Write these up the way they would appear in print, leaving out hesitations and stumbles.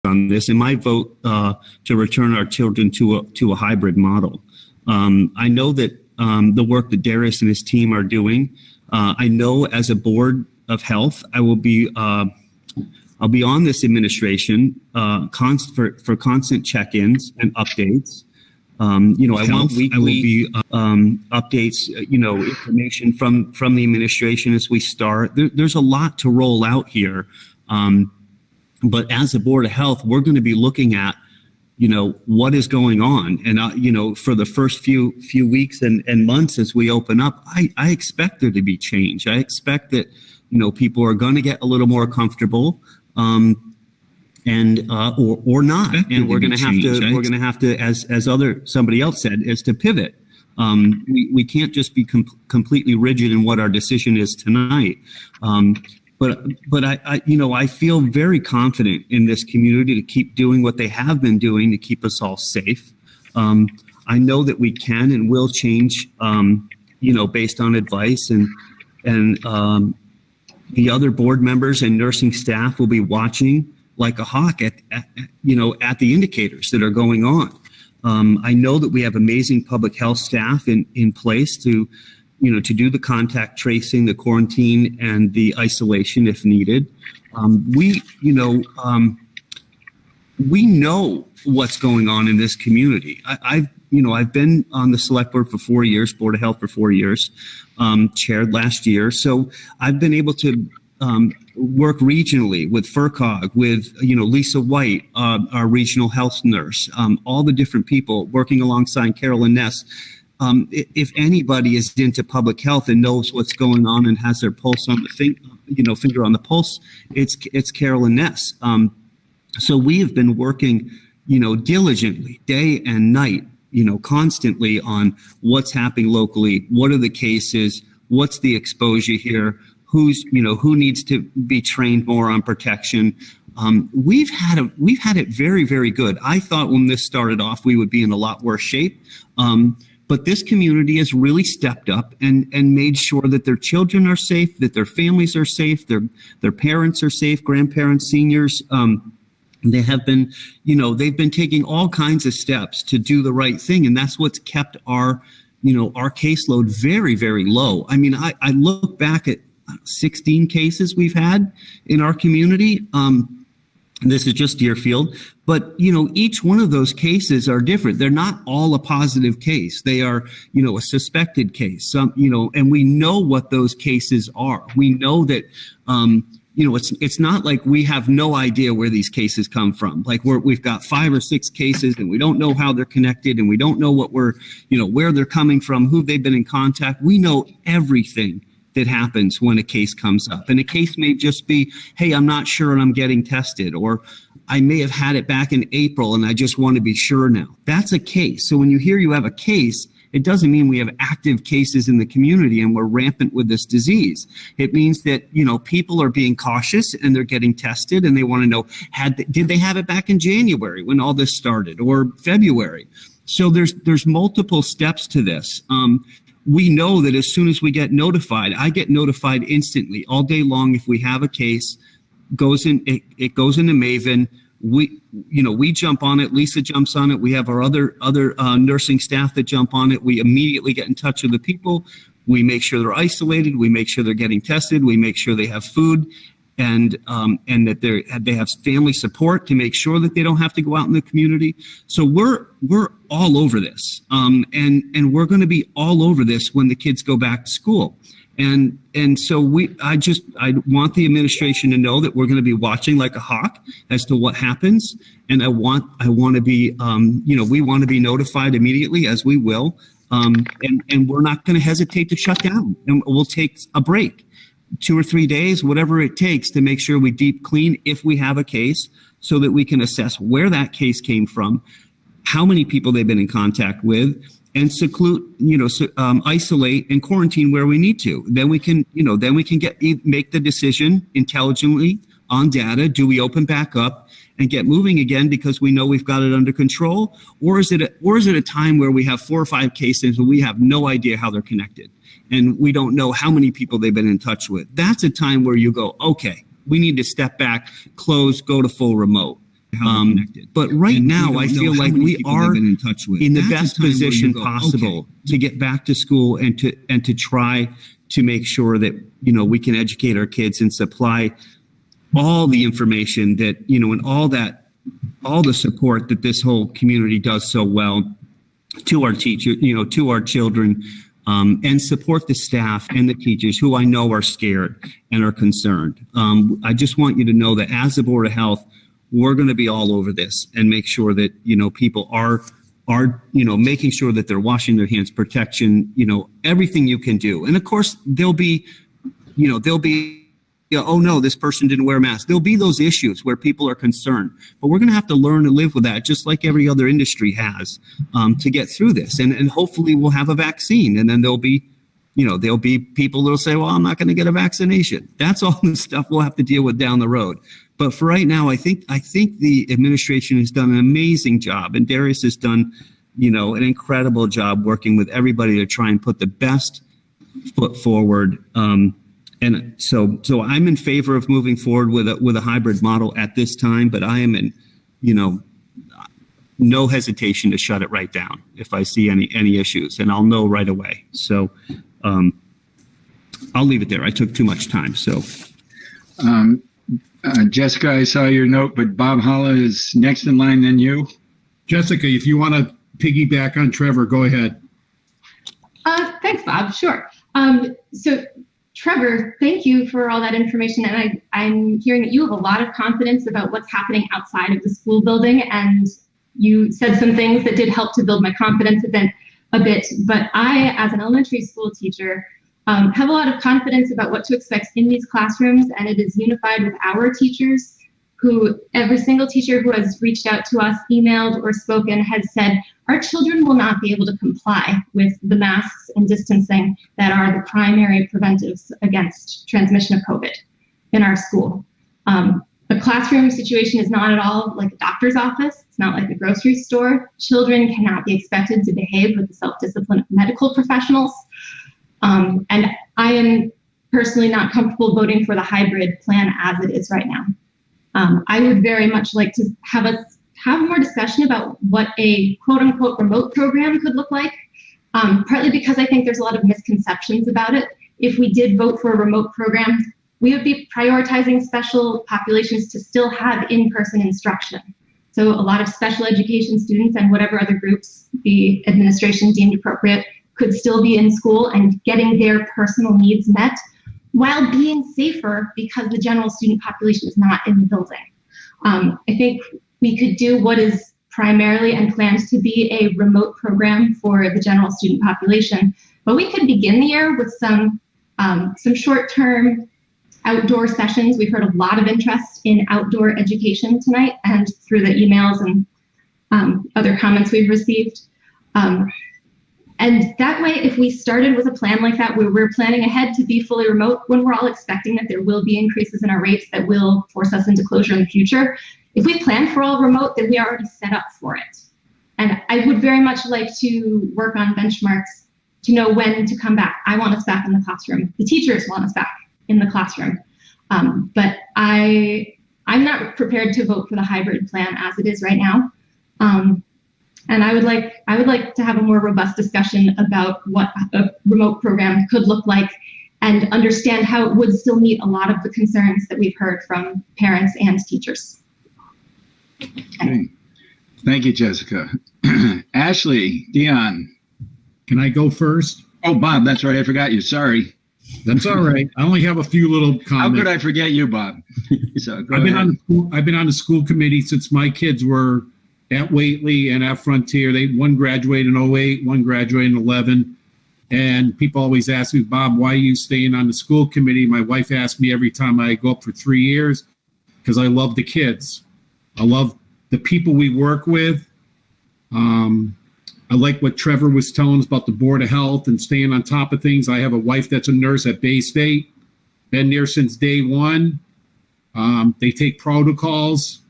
on this, and my vote to return our children to a hybrid model. I know that the work that Darius and his team are doing. I know as a board of health, I'll be on this administration for constant check-ins and updates. I want weekly updates, information from the administration as we start. There's a lot to roll out here. But as a board of health, we're going to be looking at, what is going on. And, for the first few weeks and months as we open up, I expect there to be change. I expect that, people are going to get a little more comfortable. Or not, and we're going to have to, as somebody else said, is to pivot. We can't just be completely rigid in what our decision is tonight. But I feel very confident in this community to keep doing what they have been doing to keep us all safe. I know that we can and will change, based on advice, and the other board members and nursing staff will be watching like a hawk at the indicators that are going on. I know that we have amazing public health staff in place to do the contact tracing, the quarantine, and the isolation if needed. We know what's going on in this community. I've been on the select board for 4 years, Board of Health for 4 years, chaired last year. So I've been able to work regionally with FERCOG, with Lisa White, our regional health nurse, all the different people working alongside Carolyn Ness. If anybody is into public health and knows what's going on and has their pulse on the finger on the pulse, it's Carolyn Ness. So we have been working, diligently, day and night, constantly on what's happening locally, what are the cases, what's the exposure here, who needs to be trained more on protection. We've had it very, very good. I thought when this started off, we would be in a lot worse shape. But this community has really stepped up and made sure that their children are safe, that their families are safe, their parents are safe, grandparents, seniors. They have been, they've been taking all kinds of steps to do the right thing. And that's what's kept our caseload very, very low. I mean, I look back at 16 cases we've had in our community. This is just Deerfield, but each one of those cases are different. They're not all a positive case. They are, a suspected case. And we know what those cases are. We know that, it's not like we have no idea where these cases come from. Like we've got 5 or 6 cases and we don't know how they're connected and we don't know where they're coming from, who they've been in contact. We know everything that happens when a case comes up. And a case may just be, hey, I'm not sure and I'm getting tested, or I may have had it back in April and I just want to be sure now. That's a case. So when you hear you have a case, it doesn't mean we have active cases in the community and we're rampant with this disease. It means that, people are being cautious and they're getting tested and they want to know, did they have it back in January when all this started, or February? So there's multiple steps to this. We know that as soon as we get notified, I get notified instantly all day long. If we have a case, it goes into Maven. We jump on it. Lisa jumps on it. We have our other nursing staff that jump on it. We immediately get in touch with the people. We make sure they're isolated. We make sure they're getting tested. We make sure they have food, and that they have family support to make sure that they don't have to go out in the community. So we're all over this, and we're going to be all over this when the kids go back to school. And so I want the administration to know that we're going to be watching like a hawk as to what happens. And I want to be, we want to be notified immediately, as we will. And we're not going to hesitate to shut down, and we'll take a break, 2 or 3 days, whatever it takes, to make sure we deep clean if we have a case, so that we can assess where that case came from, how many people they've been in contact with, and seclude, isolate and quarantine where we need to. Then we can make the decision intelligently on data. Do we open back up and get moving again because we know we've got it under control, or is it a time where we have 4 or 5 cases and we have no idea how they're connected and we don't know how many people they've been in touch with? That's a time where you go, okay, we need to step back, close, go to full remote. But right now, I feel like we are in the best position possible to get back to school and to try to make sure that, we can educate our kids and supply all the information that, and all the support that this whole community does so well to our teachers, to our children, and support the staff and the teachers who I know are scared and are concerned. I just want you to know that as the Board of Health, we're going to be all over this and make sure that, people are, making sure that they're washing their hands, protection, everything you can do. And of course, there'll be, oh no, this person didn't wear a mask. There'll be those issues where people are concerned, but we're going to have to learn to live with that, just like every other industry has, to get through this. And hopefully we'll have a vaccine, and then there'll be people that'll say, well, I'm not going to get a vaccination. That's all the stuff we'll have to deal with down the road. But for right now, I think the administration has done an amazing job, and Darius has done, an incredible job working with everybody to try and put the best foot forward. And so I'm in favor of moving forward with a hybrid model at this time, but I am in, no hesitation to shut it right down if I see any issues, and I'll know right away. So I'll leave it there. I took too much time. So. Jessica, I saw your note, but Bob Holla is next in line, then you. Jessica, if you want to piggyback on Trevor, go ahead. Thanks, Bob. Sure. So, Trevor, thank you for all that information. And I'm hearing that you have a lot of confidence about what's happening outside of the school building. And you said some things that did help to build my confidence a bit. But I, as an elementary school teacher, have a lot of confidence about what to expect in these classrooms, and it is unified with our teachers, who every single teacher who has reached out to us, emailed or spoken, has said our children will not be able to comply with the masks and distancing that are the primary preventives against transmission of COVID in our school. A classroom situation is not at all like a doctor's office. It's not like a grocery store. Children cannot be expected to behave with the self-discipline of medical professionals. And I am personally not comfortable voting for the hybrid plan as it is right now. I would very much like to have us have more discussion about what a quote unquote remote program could look like, partly because I think there's a lot of misconceptions about it. If we did vote for a remote program, we would be prioritizing special populations to still have in-person instruction. So a lot of special education students and whatever other groups the administration deemed appropriate could still be in school and getting their personal needs met while being safer because the general student population is not in the building. I think we could do what is primarily and planned to be a remote program for the general student population, but we could begin the year with some short-term outdoor sessions. We've heard a lot of interest in outdoor education tonight and through the emails and other comments we've received. And that way, if we started with a plan like that, where we're planning ahead to be fully remote, when we're all expecting that there will be increases in our rates that will force us into closure in the future, if we plan for all remote, then we are already set up for it. And I would very much like to work on benchmarks to know when to come back. I want us back in the classroom. The teachers want us back in the classroom. But I'm not prepared to vote for the hybrid plan as it is right now. And I would like to have a more robust discussion about what a remote program could look like and understand how it would still meet a lot of the concerns that we've heard from parents and teachers. Okay. Thank you, Jessica. Ashley, Dion. Can I go first? Oh, Bob, that's right. I forgot you. Sorry. That's all right. I only have a few little comments. How could I forget you, Bob? So I've been on the school committee since my kids were at Whately and at Frontier. One graduated in 08, one graduated in 11. And people always ask me, Bob, why are you staying on the school committee? My wife asks me every time I go up for 3 years, because I love the kids. I love the people we work with. I like what Trevor was telling us about the Board of Health and staying on top of things. I have a wife that's a nurse at Bay State, been there since day one. They take protocols.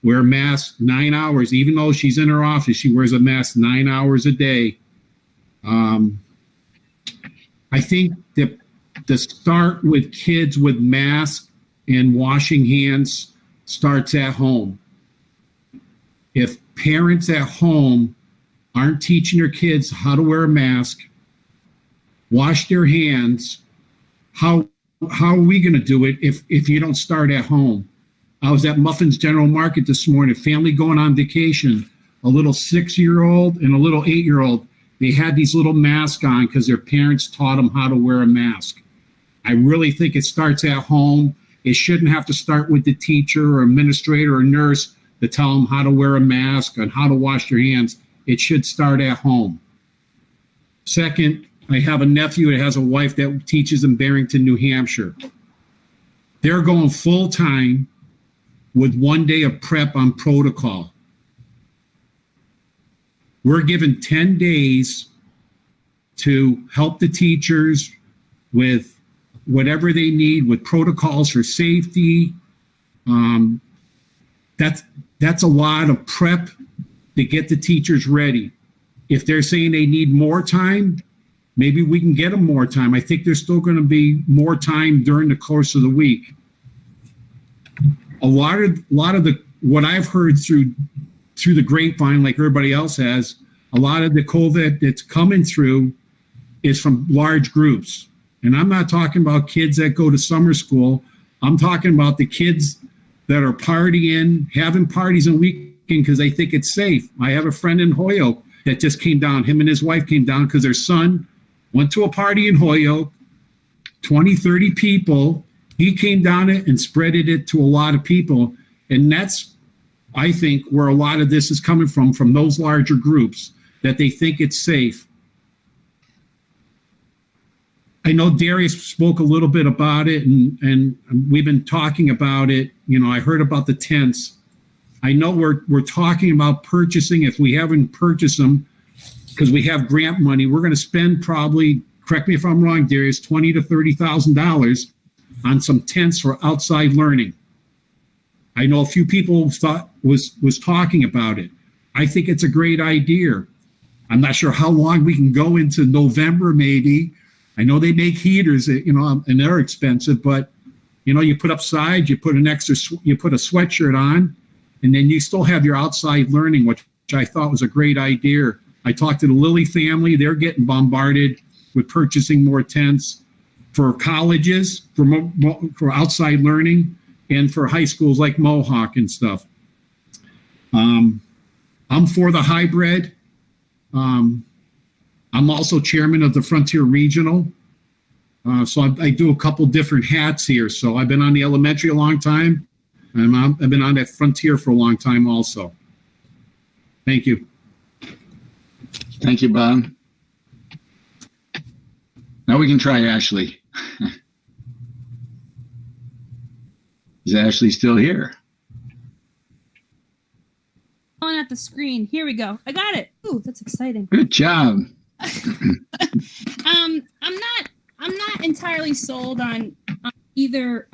Wear masks 9 hours. Even though she's in her office, she wears a mask 9 hours a day. I think that the start with kids with masks and washing hands starts at home. if parents at home aren't teaching their kids how to wear a mask, wash their hands, how are we going to do it if you don't start at home? I was at Muffin's General Market this morning, family going on vacation, a little 6-year-old and a little 8-year-old. They had these little masks on because their parents taught them how to wear a mask. I really think it starts at home. It shouldn't have to start with the teacher or administrator or nurse to tell them how to wear a mask and how to wash their hands. It should start at home. Second, I have a nephew that has a wife that teaches in Barrington, New Hampshire. They're going full time with 1 day of prep on protocol. We're given 10 days to help the teachers with whatever they need with protocols for safety. That's a lot of prep to get the teachers ready. If they're saying they need more time, maybe we can get them more time. I think there's still going to be more time during the course of the week. A lot of the what I've heard through the grapevine, like everybody else has, a lot of the COVID that's coming through is from large groups. And I'm not talking about kids that go to summer school. I'm talking about the kids that are partying, having parties on weekend because they think it's safe. I have a friend in Hoyoke that just came down. Him and his wife came down because their son went to a party in Hoyoke, 20, 30 people. He came down it and spreaded it to a lot of people. And that's, I think, where a lot of this is coming from those larger groups, that they think it's safe. I know Darius spoke a little bit about it, and we've been talking about it. You know, I heard about the tents. I know we're talking about purchasing. If we haven't purchased them, because we have grant money, we're going to spend probably, correct me if I'm wrong, Darius, $20,000 to $30,000 on some tents for outside learning. I know a few people thought was talking about it. I think it's a great idea. I'm not sure how long we can go into November, maybe. I know they make heaters, you know, and they're expensive, but you know, you put up sides, you put a sweatshirt on, and then you still have your outside learning, which I thought was a great idea. I talked to the Lilly family. They're getting bombarded with purchasing more tents for colleges, for outside learning, and for high schools like Mohawk and stuff. I'm for the hybrid. I'm also chairman of the Frontier Regional. So I do a couple different hats here. So I've been on the elementary a long time, and I've been on that Frontier for a long time also. Thank you. Thank you, Bob. Now we can try Ashley. Is Ashley still here? On at the screen. Here we go. I got it. Ooh, that's exciting. Good job. I'm not entirely sold on either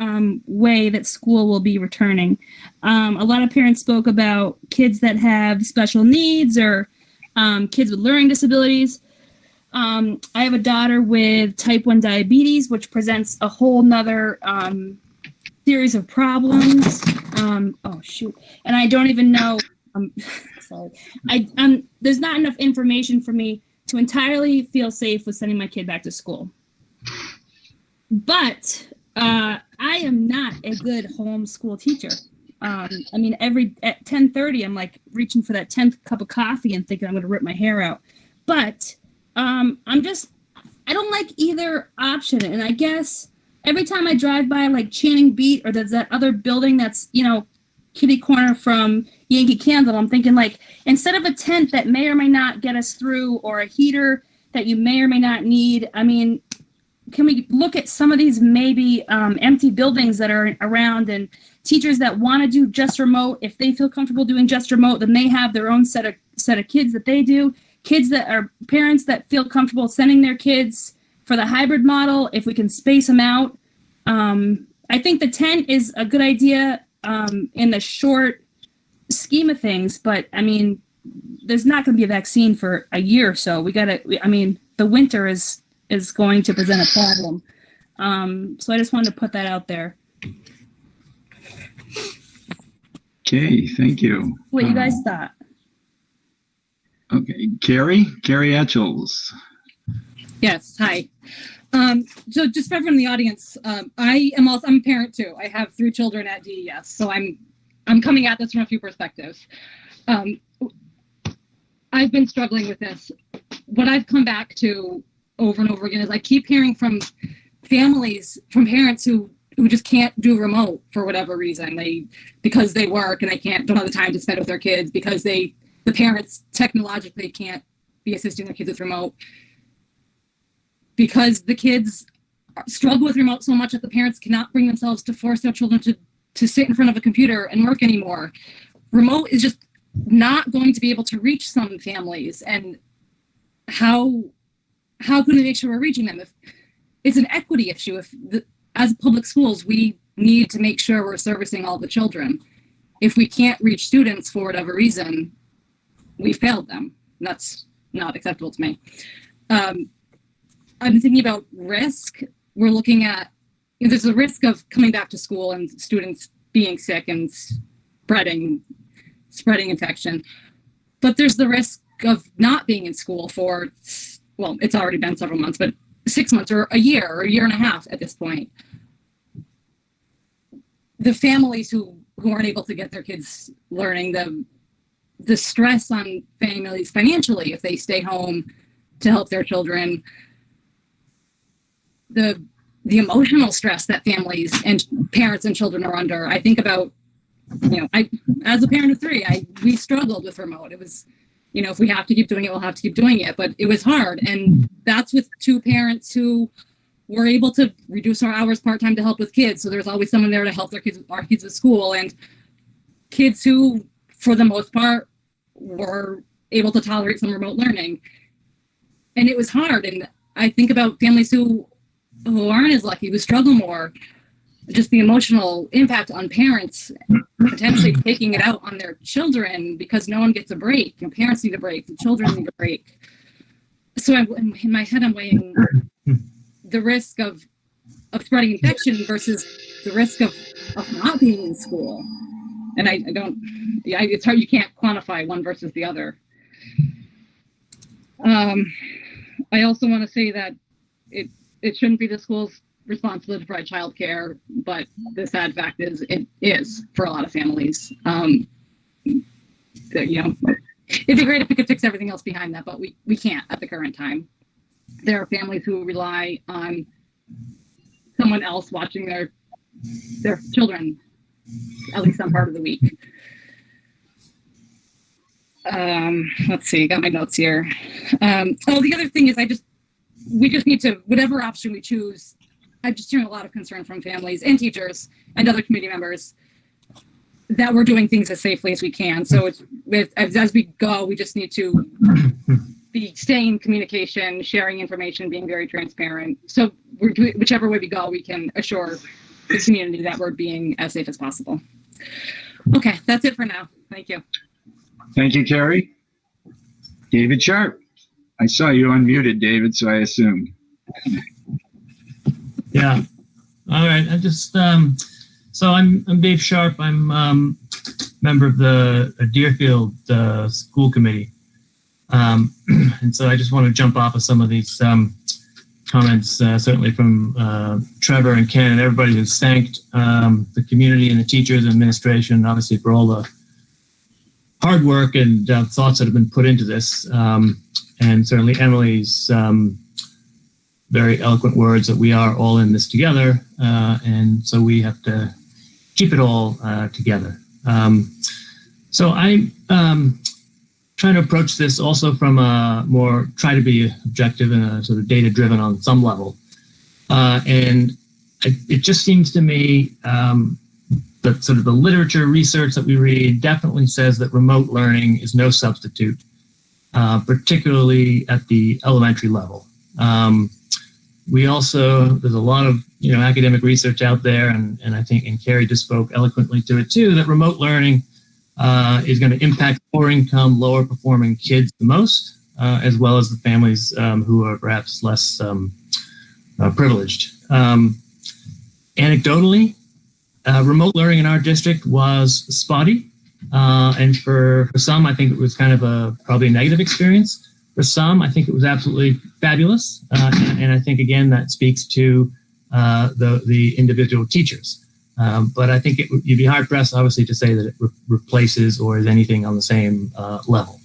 way that school will be returning. A lot of parents spoke about kids that have special needs or kids with learning disabilities. I have a daughter with type 1 diabetes, which presents a whole nother series of problems. Oh, shoot. And I don't even know. Sorry. There's not enough information for me to entirely feel safe with sending my kid back to school. But I am not a good homeschool teacher. I mean, at 10:30, I'm like reaching for that 10th cup of coffee and thinking I'm going to rip my hair out. But I don't like either option. And I guess every time I drive by like Channing Beat or there's that other building that's, you know, kitty corner from Yankee Candle, I'm thinking like, instead of a tent that may or may not get us through or a heater that you may or may not need, I mean, can we look at some of these maybe empty buildings that are around, and teachers that want to do just remote, if they feel comfortable doing just remote, then they have their own set of kids that they do. Kids that are parents that feel comfortable sending their kids for the hybrid model, if we can space them out. I think the tent is a good idea in the short scheme of things, but I mean, there's not going to be a vaccine for a year or so. The winter is going to present a problem. So I just wanted to put that out there. Okay, thank you. What you guys thought? Okay, Carrie Etchells. Yes, hi. So just for everyone in the audience, I'm a parent too. I have 3 children at DES, so I'm coming at this from a few perspectives. I've been struggling with this. What I've come back to over and over again is I keep hearing from families, from parents who just can't do remote for whatever reason. Because they work and don't have the time to spend with their kids, because the parents technologically can't be assisting their kids with remote, because the kids struggle with remote so much that the parents cannot bring themselves to force their children to sit in front of a computer and work anymore. Remote is just not going to be able to reach some families. And how can we make sure we're reaching them? If it's an equity issue, as public schools, we need to make sure we're servicing all the children. If we can't reach students for whatever reason, we failed them. That's not acceptable to me. I'm thinking about risk. We're looking at, there's a risk of coming back to school and students being sick and spreading infection. But there's the risk of not being in school for, well, it's already been several months, but 6 months or a year and a half at this point. The families who aren't able to get their kids learning, the stress on families financially if they stay home to help their children, the emotional stress that families and parents and children are under. I think about, I, as a parent of 3, we struggled with remote. It was, if we have to keep doing it, we'll have to keep doing it, but it was hard. And that's with 2 parents who were able to reduce our hours part-time to help with kids. So there's always someone there to help our kids at school, and kids who, for the most part, were able to tolerate some remote learning. And it was hard. And I think about families who aren't as lucky, who struggle more, just the emotional impact on parents, potentially taking it out on their children because no one gets a break. Parents need a break, the children need a break. So in my head, I'm weighing the risk of spreading infection versus the risk of not being in school. And it's hard, you can't quantify one versus the other. I also want to say that it shouldn't be the school's responsibility to provide childcare, but the sad fact is it is for a lot of families. It'd be great if we could fix everything else behind that, but we can't at the current time. There are families who rely on someone else watching their children at least some part of the week. Let's see, got my notes here. The other thing is we just need to, whatever option we choose, I'm just hearing a lot of concern from families and teachers and other community members that we're doing things as safely as we can. So as we go, we just need to be staying in communication, sharing information, being very transparent. So whichever way we go, we can assure the community that we're being as safe as possible. Okay, that's it for now. Thank you. Thank you, Carrie. David Sharp. I saw you unmuted, David, so I assumed. Yeah. All right. I just so I'm Dave Sharp. I'm member of the Deerfield School Committee, and so I just want to jump off of some of these comments, certainly from Trevor and Ken and everybody who's thanked the community and the teachers and administration, obviously, for all the hard work and thoughts that have been put into this, and certainly Emily's very eloquent words that we are all in this together, and so we have to keep it all together. So I'm trying to approach this also from a more, try to be objective and sort of data-driven on some level. And it just seems to me that sort of the literature research that we read definitely says that remote learning is no substitute, particularly at the elementary level. We also, there's a lot of academic research out there, and I think, and Carrie just spoke eloquently to it too, that remote learning is going to impact lower income, lower performing kids the most, as well as the families who are perhaps less privileged. Anecdotally, remote learning in our district was spotty And for some, I think it was kind of probably a negative experience. For some, I think it was absolutely fabulous. And I think, again, that speaks to the individual teachers. But I think you'd be hard-pressed, obviously, to say that it replaces or is anything on the same level.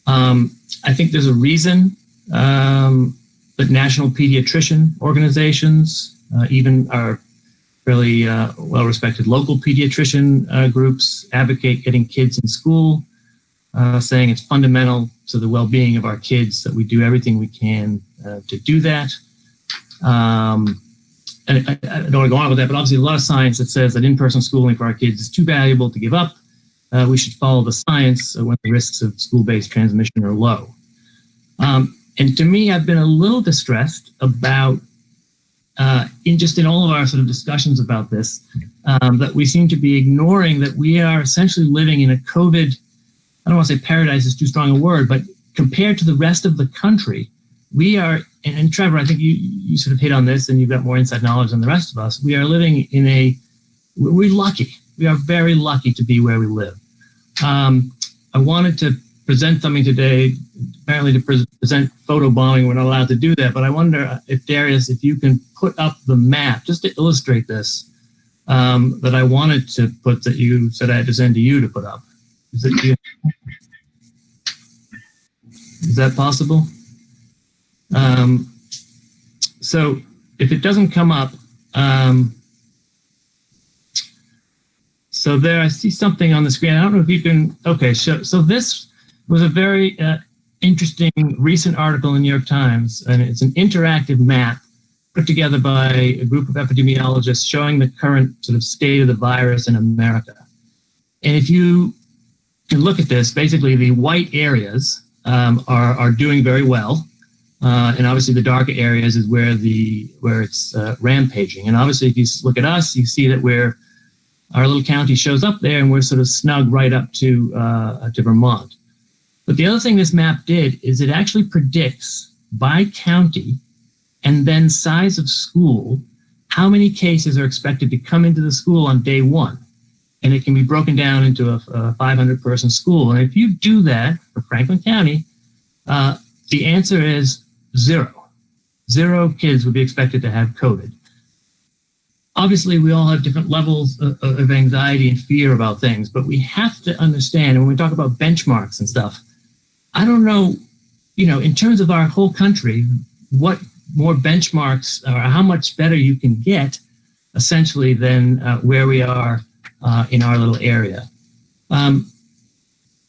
I think there's a reason that national pediatrician organizations, even our fairly well-respected local pediatrician groups, advocate getting kids in school, saying it's fundamental to the well-being of our kids that we do everything we can to do that. And I don't want to go on with that, but obviously a lot of science that says that in-person schooling for our kids is too valuable to give up. We should follow the science when the risks of school-based transmission are low. And to me, I've been a little distressed about, in all of our sort of discussions about this, that we seem to be ignoring that we are essentially living in a COVID, I don't want to say paradise is too strong a word, but compared to the rest of the country, we are, and Trevor, I think you sort of hit on this and you've got more inside knowledge than the rest of us. We are living in we're lucky. We are very lucky to be where we live. I wanted to present something today, apparently to present photobombing. We're not allowed to do that, but I wonder if Darius, if you can put up the map just to illustrate this, that I wanted to put that you said I had to send to you to put up. Is that possible? So if it doesn't come up, so there I see something on the screen. I don't know if you can, okay, so this was a very interesting recent article in the New York Times, and it's an interactive map put together by a group of epidemiologists showing the current sort of state of the virus in America. And if you can look at this, basically the white areas are doing very well. And obviously the darker areas is where it's rampaging. And obviously if you look at us, you see that our little county shows up there and we're sort of snug right up to Vermont. But the other thing this map did is it actually predicts by county and then size of school how many cases are expected to come into the school on day one. And it can be broken down into a 500-person school. And if you do that for Franklin County, the answer is 0. 0 kids would be expected to have COVID. Obviously, we all have different levels of anxiety and fear about things, but we have to understand, and when we talk about benchmarks and stuff, I don't know, in terms of our whole country, what more benchmarks or how much better you can get, essentially, than where we are in our little area.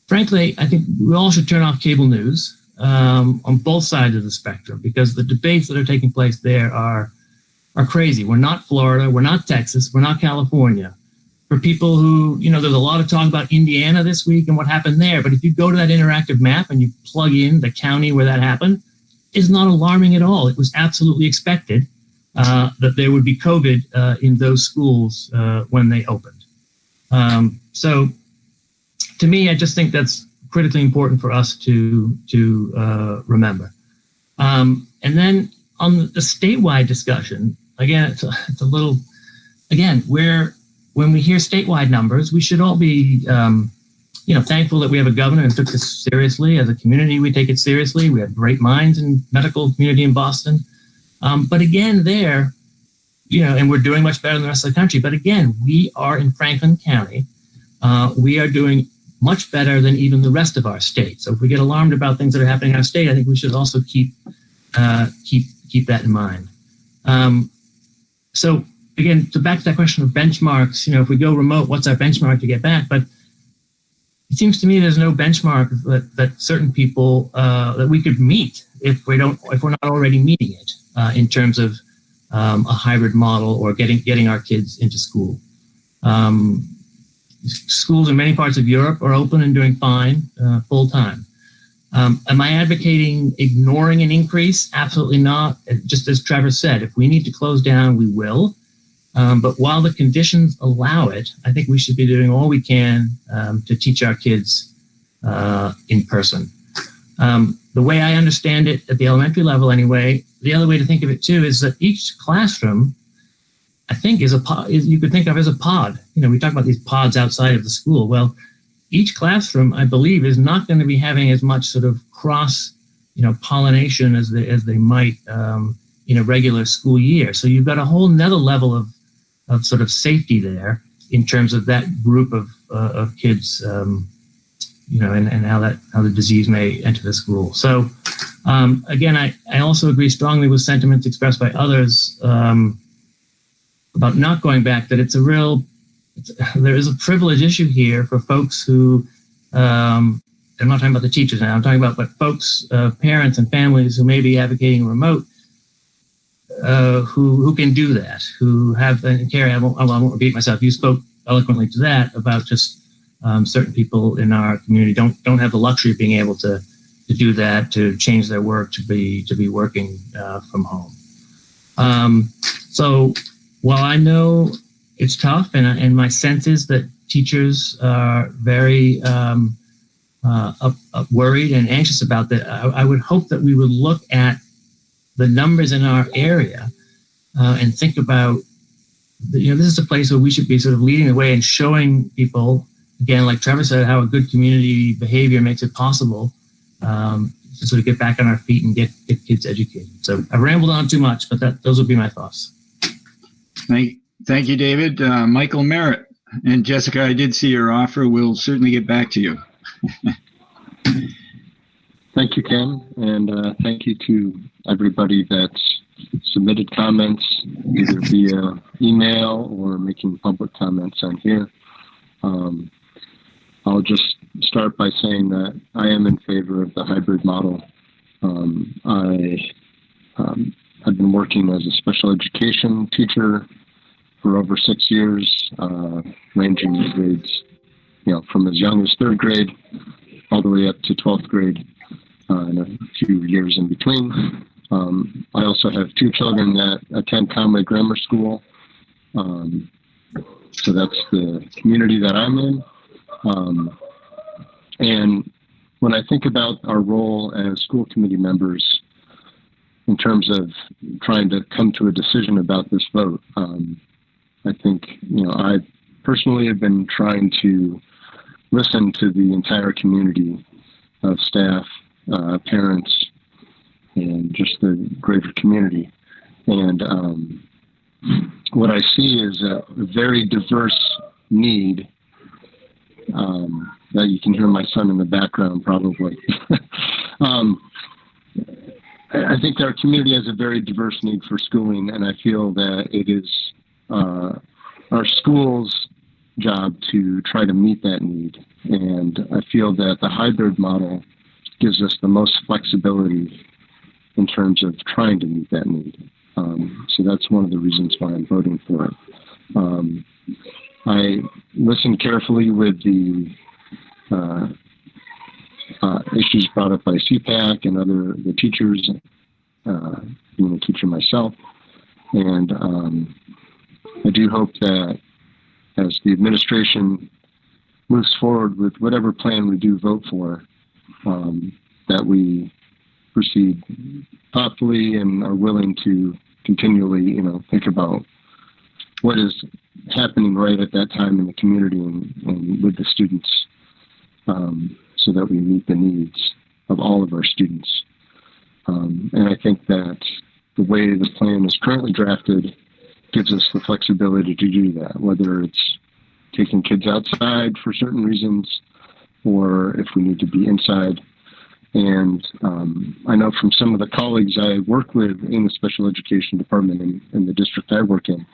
Frankly, I think we all should turn off cable news on both sides of the spectrum, because the debates that are taking place there are crazy. We're not Florida, we're not Texas, we're not California. For people who, there's a lot of talk about Indiana this week and what happened there, but if you go to that interactive map and you plug in the county where that happened, it's not alarming at all. It was absolutely expected that there would be COVID in those schools when they opened. So to me, I just think that's critically important for us to remember. And then on the statewide discussion, again, it's a little, again, when we hear statewide numbers, we should all be, thankful that we have a governor who took this seriously. As a community, we take it seriously. We have great minds in medical community in Boston. But again, and we're doing much better than the rest of the country. But again, we are in Franklin County. We are doing much better than even the rest of our state. So if we get alarmed about things that are happening in our state, I think we should also keep that in mind. So again, back to that question of benchmarks, if we go remote, what's our benchmark to get back? But it seems to me there's no benchmark that certain people that we could meet if we're not already meeting it in terms of a hybrid model or getting our kids into school. Schools in many parts of Europe are open and doing fine full time. Am I advocating ignoring an increase? Absolutely not. Just as Trevor said, if we need to close down, we will. But while the conditions allow it, I think we should be doing all we can to teach our kids in person. The way I understand it at the elementary level anyway, the other way to think of it too is that each classroom, I think, is a pod. You could think of as a pod. We talk about these pods outside of the school. Well, each classroom, I believe, is not going to be having as much sort of cross, pollination as they might in a regular school year. So you've got a whole nother level of sort of safety there in terms of that group of kids, and how the disease may enter the school. So again, I also agree strongly with sentiments expressed by others about not going back, that there is a privilege issue here for folks who, I'm not talking about the teachers now, I'm talking about but folks, parents and families who may be advocating remote, who can do that, who have, and Carrie, I won't repeat myself, you spoke eloquently to that about just certain people in our community don't have the luxury of being able to do that, to change their work to be working from home. So while I know it's tough, and my sense is that teachers are very worried and anxious about that, I would hope that we would look at the numbers in our area and think about, this is a place where we should be sort of leading the way and showing people, again, like Trevor said, how a good community behavior makes it possible to sort of get back on our feet and get kids educated. So I rambled on too much, but those would be my thoughts. Thank you, David. Michael Merritt and Jessica, I did see your offer. We'll certainly get back to you. Thank you, Ken, and thank you to everybody that's submitted comments either via email or making public comments on here. I'll just start by saying that I am in favor of the hybrid model. I've been working as a special education teacher for over 6 years, ranging in grades, from as young as 3rd grade all the way up to 12th grade, and a few years in between. I also have 2 children that attend Conway Grammar School. So that's the community that I'm in. And when I think about our role as school committee members in terms of trying to come to a decision about this vote, I think, I personally have been trying to listen to the entire community of staff, parents, and just the greater community. And what I see is a very diverse need. That you can hear my son in the background, probably. I think our community has a very diverse need for schooling, and I feel that it is our school's job to try to meet that need. And I feel that the hybrid model gives us the most flexibility in terms of trying to meet that need. So that's one of the reasons why I'm voting for it. I listened carefully with the issues brought up by CPAC and the teachers, being a teacher myself. And I do hope that as the administration moves forward with whatever plan we do vote for, that we proceed thoughtfully and are willing to continually, think about what is happening right at that time in the community and with the students, so that we meet the needs of all of our students. And I think that the way the plan is currently drafted gives us the flexibility to do that, whether it's taking kids outside for certain reasons or if we need to be inside. And I know from some of the colleagues I work with in the special education department in the district I work in,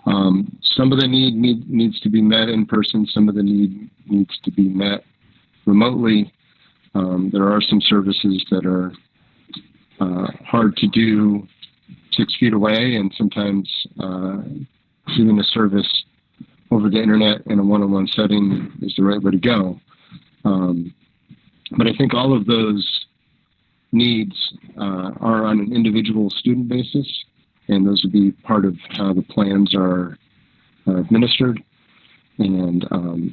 some of the needs to be met in person, some of the needs to be met remotely. There are some services that are hard to do 6 feet away, and sometimes doing a service over the internet in a one-on-one setting is the right way to go. But I think all of those needs are on an individual student basis, and those would be part of how the plans are administered. And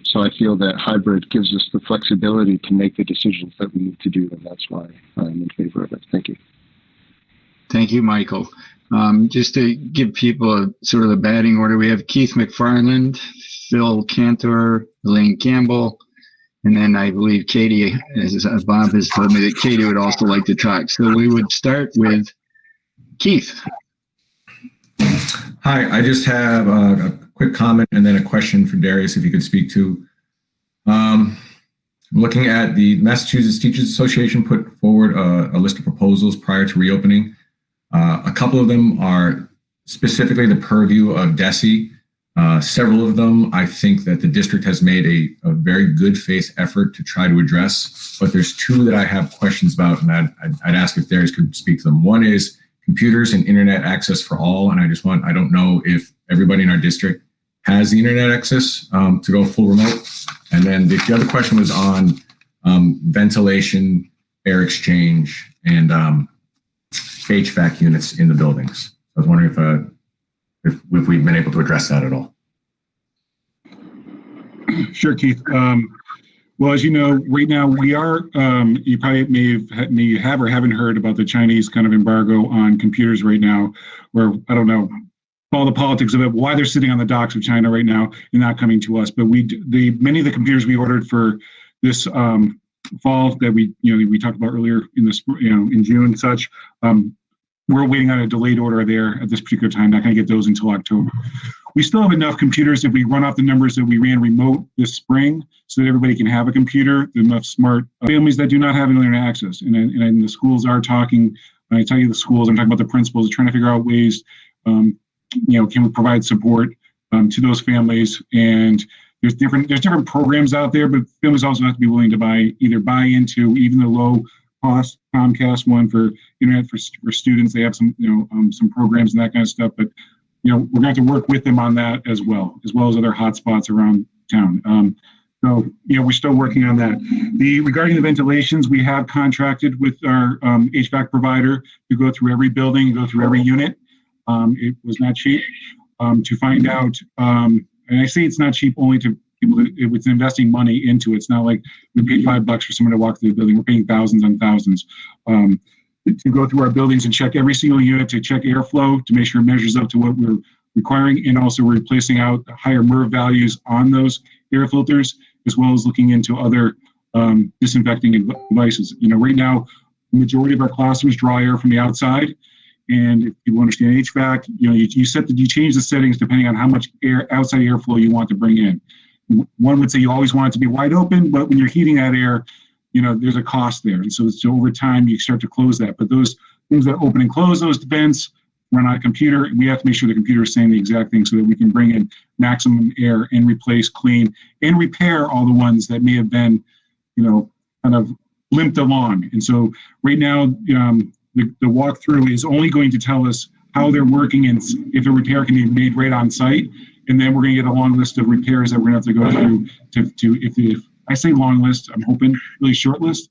so I feel that hybrid gives us the flexibility to make the decisions that we need to do, and that's why I'm in favor of it. Thank you. Thank you, Michael. Just to give people a sort of the batting order, we have Keith McFarland, Phil Cantor, Elaine Campbell, And then I believe Katie, as Bob has told me, that Katie would also like to talk. So we would start with Keith. Hi, I just have a quick comment and then a question for Darius, if you could speak to. Looking at the Massachusetts Teachers Association put forward a list of proposals prior to reopening. A couple of them are specifically the purview of DESE. Several of them, I think that the district has made a very good faith effort to try to address, but there's two that I have questions about, and I'd ask if Darius could speak to them. One is computers and internet access for all, and I don't know if everybody in our district has the internet access to go full remote. And then the other question was on ventilation, air exchange, and HVAC units in the buildings. I was wondering if we've been able to address that at all. Sure, Keith. Well, as you know, right now we are, you probably may have or haven't heard about the Chinese kind of embargo on computers right now, where, I don't know, all the politics of it, why they're sitting on the docks of China right now and not coming to us. But many of the computers we ordered for this fall that we talked about earlier in the in June and such, we're waiting on a delayed order there at this particular time. Not going to get those until October. We still have enough computers if we run off the numbers that we ran remote this spring, so that everybody can have a computer. There's enough smart families that do not have internet access, and the schools are talking. When I tell you the schools, I'm talking about the principals, are trying to figure out ways. Can we provide support to those families? And there's different programs out there, but families also have to be willing to buy into even the low cost Comcast one for internet for students. They have some programs and that kind of stuff, but we're going to have to work with them on that as well as other hotspots around town. So we're still working on that. Regarding the ventilations, we have contracted with our HVAC provider to go through every building, go through every unit. It was not cheap to find out, and I say it's not cheap only to people that it's investing money into it. It's not like we paid $5 for someone to walk through the building. We're paying thousands and thousands to go through our buildings and check every single unit, to check airflow, to make sure it measures up to what we're requiring, and also we're replacing out higher MERV values on those air filters, as well as looking into other disinfecting devices. Right now, the majority of our classrooms draw air from the outside. And if people understand HVAC, you change the settings depending on how much outside airflow you want to bring in. One would say you always want it to be wide open, but when you're heating that air, there's a cost there. And so over time, you start to close that. But those things that open and close those vents run on a computer. We have to make sure the computer is saying the exact thing so that we can bring in maximum air and replace, clean, and repair all the ones that may have been, kind of limped along. And so right now, the walkthrough is only going to tell us how they're working and if a repair can be made right on site. And then we're going to get a long list of repairs that we're going to have to go through if I say long list, I'm hoping really short list.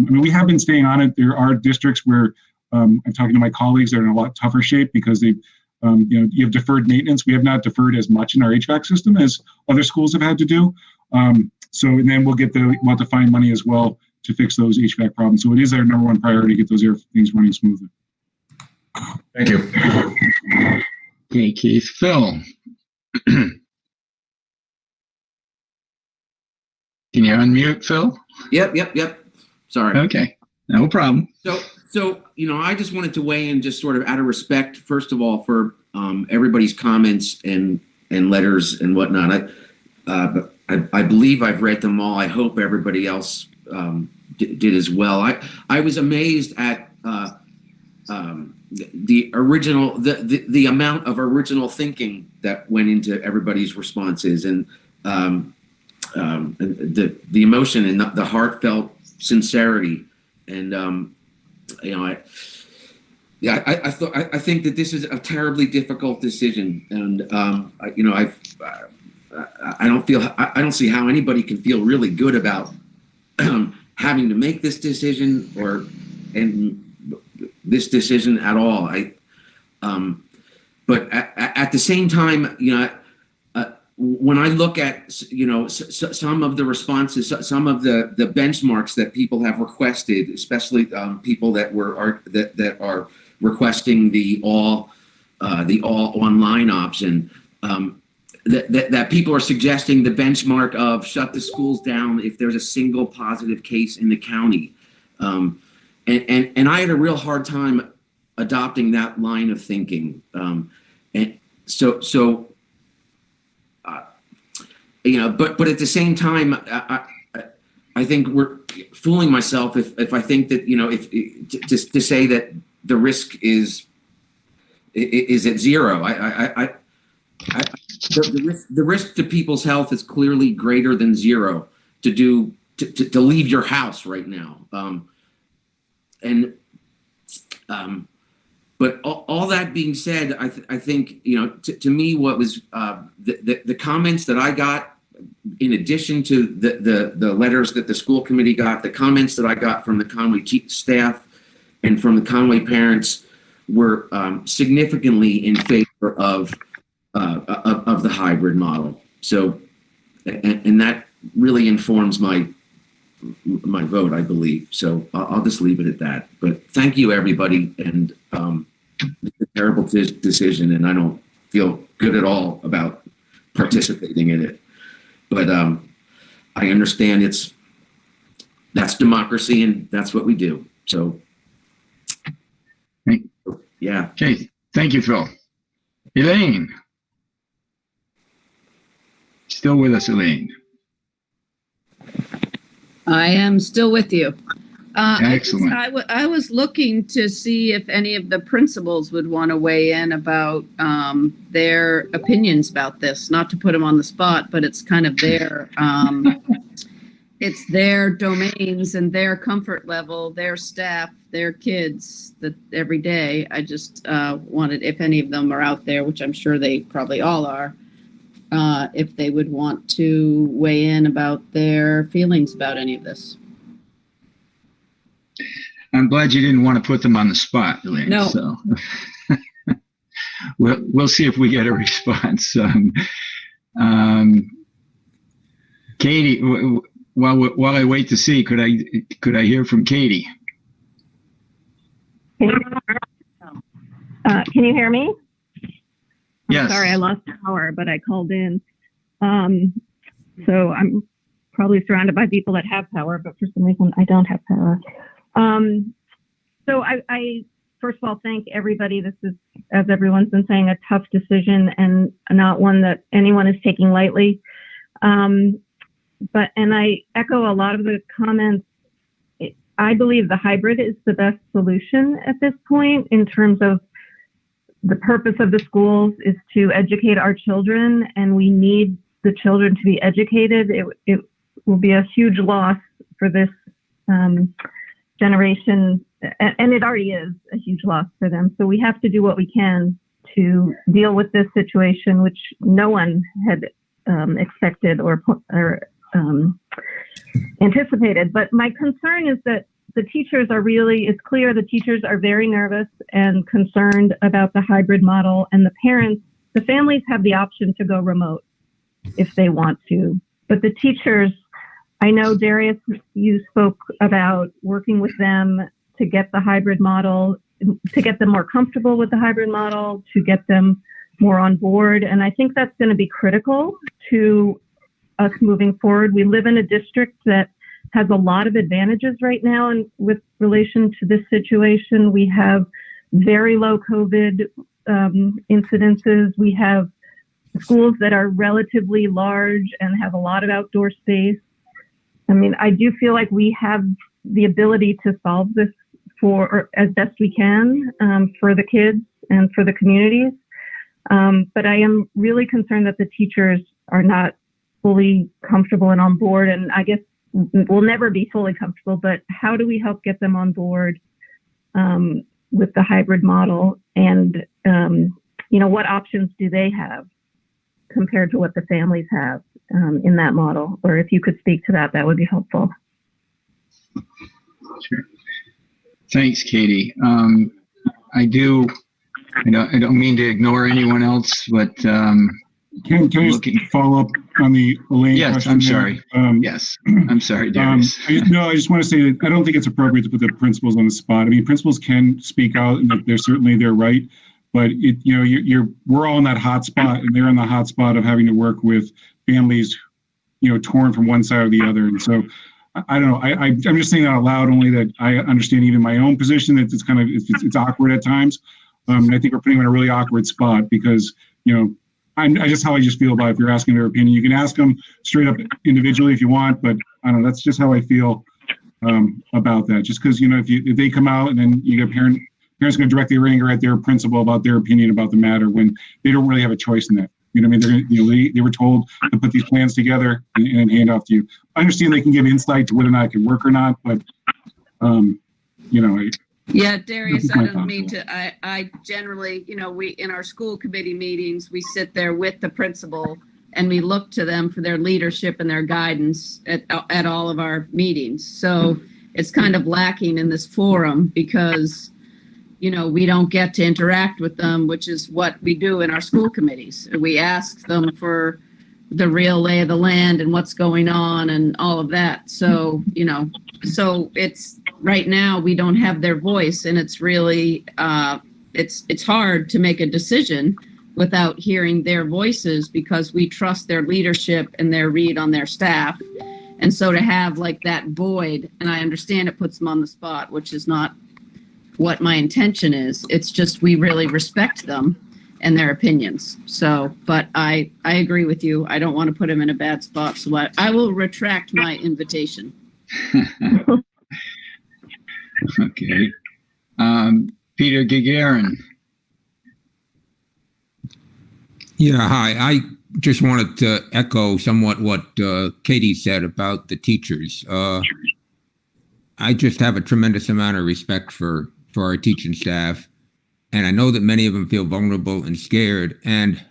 We have been staying on it. There are districts where I'm talking to my colleagues that are in a lot tougher shape because you have deferred maintenance. We have not deferred as much in our HVAC system as other schools have had to do. And then we'll have to find money as well to fix those HVAC problems. So it is our number one priority to get those things running smoothly. Thank you. Okay, Keith. Phil. Can you unmute, Phil? Yep. Sorry. Okay, no problem. So I just wanted to weigh in just sort of out of respect, first of all, for everybody's comments and letters and whatnot. I believe I've read them all. I hope everybody else did as well. I was amazed at the original, the amount of original thinking that went into everybody's responses, and the emotion and the heartfelt sincerity. And I think that this is a terribly difficult decision, and I don't see how anybody can feel really good about having to make this decision and this decision at all. But at the same time, when I look at some of the responses, some of the benchmarks that people have requested, especially people that are requesting the all online option, that people are suggesting the benchmark of shut the schools down if there's a single positive case in the county. And I had a real hard time adopting that line of thinking. And so you know, but at the same time, I think we're fooling myself if I think that, you know, if to say that the risk is at zero. The risk to people's health is clearly greater than zero to leave your house right now. But all that being said, I think, you know, to me, what was the comments that I got, in addition to the letters that the school committee got, the comments that I got from the Conway staff and from the Conway parents were significantly in favor of the hybrid model. So, and that really informs my vote, I believe. So I'll just leave it at that. But thank you, everybody. And it's a terrible decision, and I don't feel good at all about participating in it. But I understand that's democracy, and that's what we do. So, yeah. Okay. Thank you, Phil. Elaine. Still with us, Elaine. I am still with you. Excellent. I was looking to see if any of the principals would want to weigh in about their opinions about this. Not to put them on the spot, but it's kind of their it's their domains and their comfort level, their staff, their kids that every day. I just wanted, if any of them are out there, which I'm sure they probably all are, if they would want to weigh in about their feelings about any of this. I'm glad you didn't want to put them on the spot, Elaine. No. So we'll see if we get a response. Katie, while I wait to see, could I hear from Katie? Can you hear me? Yes. I'm sorry, I lost power, but I called in. So I'm probably surrounded by people that have power, but for some reason I don't have power. So I first of all thank everybody. This is, as everyone's been saying, a tough decision and not one that anyone is taking lightly. And I echo a lot of the comments. I believe the hybrid is the best solution at this point in terms of the purpose of the schools is to educate our children, and we need the children to be educated. It will be a huge loss for this generation, and it already is a huge loss for them. So we have to do what we can to deal with this situation, which no one had expected or anticipated. But my concern is that the teachers are really, it's clear the teachers are very nervous and concerned about the hybrid model, and the parents, the families have the option to go remote if they want to. But the teachers, I know, Darius, you spoke about working with them to get the hybrid model, to get them more comfortable with the hybrid model, to get them more on board. And I think that's going to be critical to us moving forward. We live in a district that has a lot of advantages right now, and with relation to this situation, we have very low COVID incidences. We have schools that are relatively large and have a lot of outdoor space. I mean, I do feel like we have the ability to solve this or as best we can for the kids and for the communities. But I am really concerned that the teachers are not fully comfortable and on board. And I guess we'll never be fully comfortable, but how do we help get them on board with the hybrid model? And, what options do they have compared to what the families have in that model? Or if you could speak to that, that would be helpful. Sure. Thanks, Katie. I don't mean to ignore anyone else, but can I just follow up on the Elaine yes, question? I'm sorry. Yes, I'm sorry, Darius. I just want to say that I don't think it's appropriate to put the principals on the spot. I mean, principals can speak out, and they're certainly their right. but we're all in that hot spot, and they're in the hot spot of having to work with families, torn from one side or the other. And so I don't know. I'm just saying that out loud, only that I understand even my own position that it's awkward at times. And I think we're putting them in a really awkward spot because, that's how I just feel about it. If you're asking their opinion, you can ask them straight up individually if you want, but I don't know. That's just how I feel about that. Just because, if they come out and then you get parents going to direct their anger at their principal about their opinion about the matter when they don't really have a choice in that. You know what I mean? They were told to put these plans together and hand off to you. I understand they can give insight to whether or not it can work or not, but yeah, Darius, I don't mean to. I generally, we in our school committee meetings, we sit there with the principal and we look to them for their leadership and their guidance at all of our meetings. So it's kind of lacking in this forum because we don't get to interact with them, which is what we do in our school committees. We ask them for the real lay of the land and what's going on and all of that. So, so it's right now we don't have their voice, and it's really, it's hard to make a decision without hearing their voices because we trust their leadership and their read on their staff. And so to have like that void, and I understand it puts them on the spot, which is not what my intention is. It's just we really respect them and their opinions. So, but I agree with you. I don't want to put him in a bad spot. So I will retract my invitation. Okay. Peter Gagarin. Yeah, hi. I just wanted to echo somewhat what Katie said about the teachers. I just have a tremendous amount of respect for our teaching staff. And I know that many of them feel vulnerable and scared. And,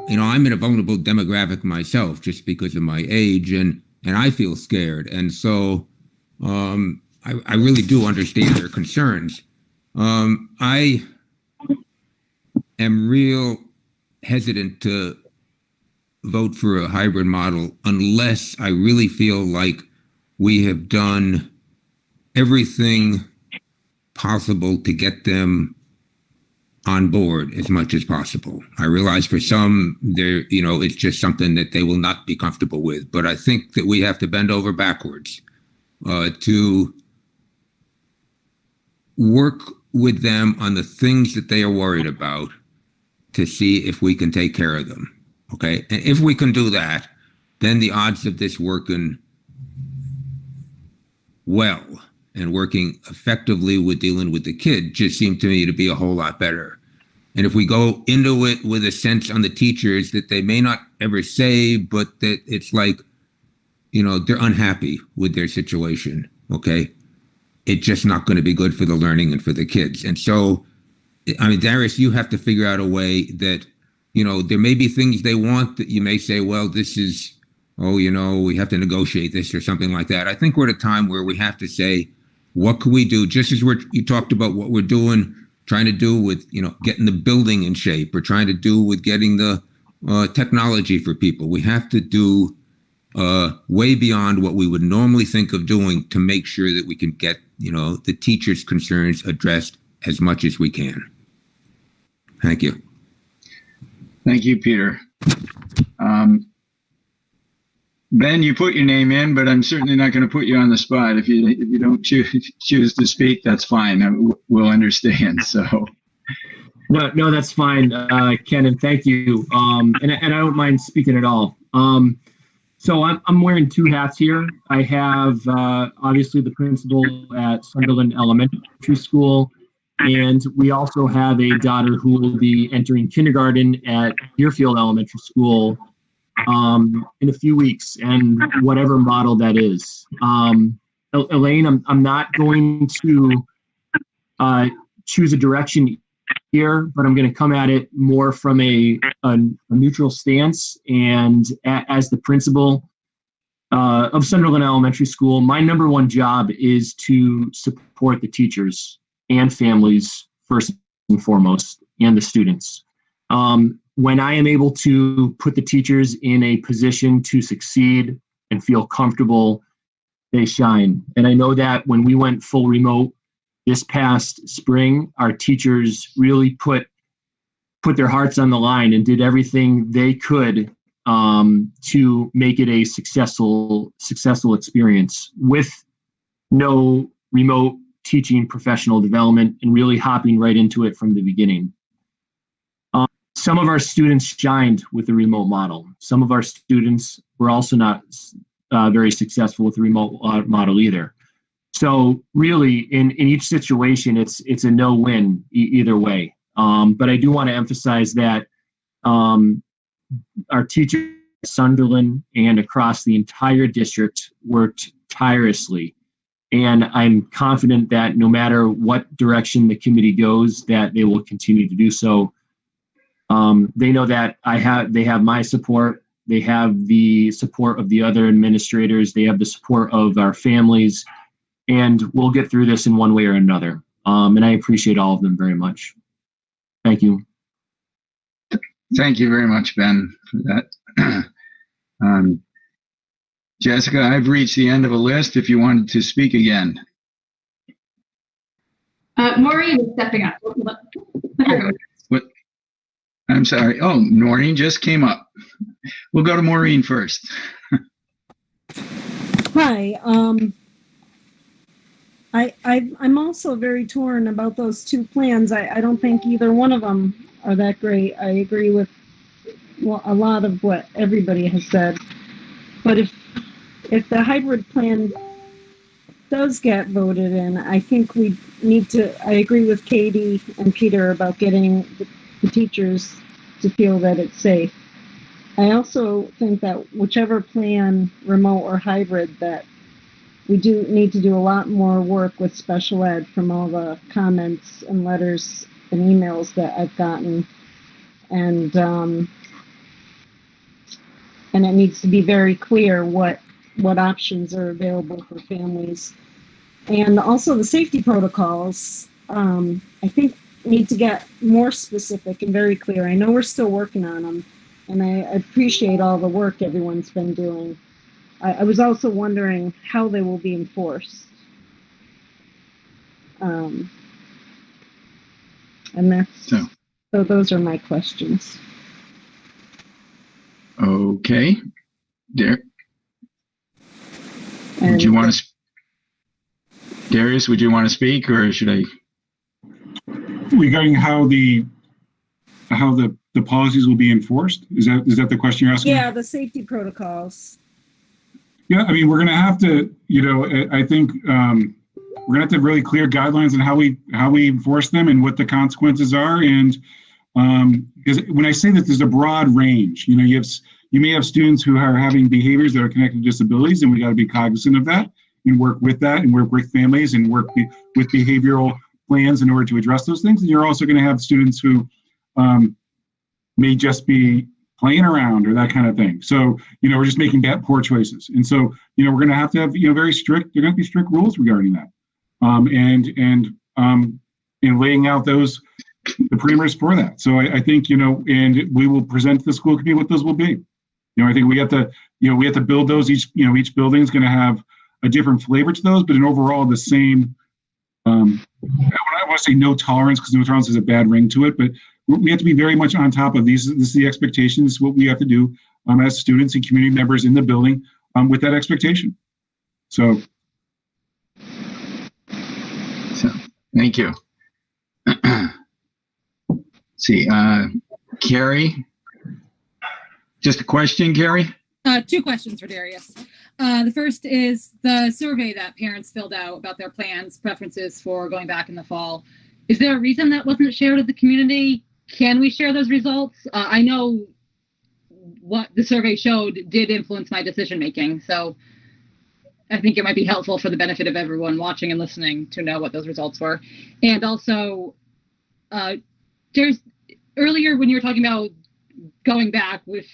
I'm in a vulnerable demographic myself just because of my age, and I feel scared. And so I really do understand their concerns. I am real hesitant to vote for a hybrid model unless I really feel like we have done everything possible to get them on board as much as possible. I realize for some, it's just something that they will not be comfortable with. But I think that we have to bend over backwards to work with them on the things that they are worried about to see if we can take care of them. Okay. And if we can do that, then the odds of this working well and working effectively with dealing with the kid just seem to me to be a whole lot better. And if we go into it with a sense on the teachers that they may not ever say, but that it's like, they're unhappy with their situation, okay? It's just not going to be good for the learning and for the kids. And so, Darius, you have to figure out a way that, there may be things they want that you may say, well, this is, we have to negotiate this or something like that. I think we're at a time where we have to say, what can we do? Just as you talked about what we're trying to do with, getting the building in shape, or trying to do with getting the technology for people. We have to do way beyond what we would normally think of doing to make sure that we can get, the teachers' concerns addressed as much as we can. Thank you. Thank you, Peter. Ben, you put your name in, but I'm certainly not going to put you on the spot. If you don't choose to speak, that's fine. We'll understand. So, no, that's fine, Ken, and thank you. And I don't mind speaking at all. So I'm wearing two hats here. I have obviously the principal at Sunderland Elementary School, and we also have a daughter who will be entering kindergarten at Deerfield Elementary School in a few weeks, and whatever model that is. Elaine, I'm not going to choose a direction here, but I'm going to come at it more from a neutral stance. And as the principal of Sunderland Elementary School, my number one job is to support the teachers and families first and foremost, and the students. When I am able to put the teachers in a position to succeed and feel comfortable, they shine. And I know that when we went full remote this past spring, our teachers really put put their hearts on the line and did everything they could to make it a successful experience with no remote teaching professional development and really hopping right into it from the beginning. Some of our students shined with the remote model. Some of our students were also not very successful with the remote model either. So really, in each situation, it's a no-win either way. But I do want to emphasize that our teachers at Sunderland and across the entire district worked tirelessly. And I'm confident that no matter what direction the committee goes, that they will continue to do so. They know that they have my support. They have the support of the other administrators. They have the support of our families, and we'll get through this in one way or another. And I appreciate all of them very much. Thank you. Thank you very much, Ben, for that. Jessica, I've reached the end of a list if you wanted to speak again. Maureen is stepping up. What? I'm sorry. Oh, Maureen just came up. We'll go to Maureen first. Hi. I'm also very torn about those two plans. I don't think either one of them are that great. I agree with a lot of what everybody has said. But if the hybrid plan does get voted in, I think we need to, I agree with Katie and Peter about getting the teachers to feel that it's safe. I also think that whichever plan, remote or hybrid, that we do need to do a lot more work with special ed from all the comments and letters and emails that I've gotten. And it needs to be very clear what options are available for families. And also the safety protocols, I think need to get more specific and very clear. I know we're still working on them, and I appreciate all the work everyone's been doing. I was also wondering how they will be enforced. And so those are my questions. Okay. Would you want to, Darius, would you want to speak, or should I? Regarding how the policies will be enforced? Is that the question you're asking? Yeah, the safety protocols. Yeah, I mean, we're going to have to, I think we're going to have to have really clear guidelines on how we enforce them and what the consequences are. And because when I say that there's a broad range, you may have students who are having behaviors that are connected to disabilities, and we got to be cognizant of that and work with that and work with families and work with behavioral plans in order to address those things. And you're also going to have students who may just be playing around or that kind of thing. So, we're just making poor choices. And so, we're going to have very strict, there are going to be strict rules regarding that. And laying out the parameters for that. So I think, and we will present to the school committee what those will be. I think we have to build those. Each building is going to have a different flavor to those, but in overall the same, I want to say no tolerance, because no tolerance has a bad ring to it, but we have to be very much on top of these. This is the expectation. This is what we have to do as students and community members in the building with that expectation. So thank you. See, Carrie, just a question, Carrie? Two questions for Darius. The first is the survey that parents filled out about their plans, preferences for going back in the fall. Is there a reason that wasn't shared with the community? Can we share those results? I know what the survey showed did influence my decision making, so I think it might be helpful for the benefit of everyone watching and listening to know what those results were. And also, earlier when you were talking about going back with,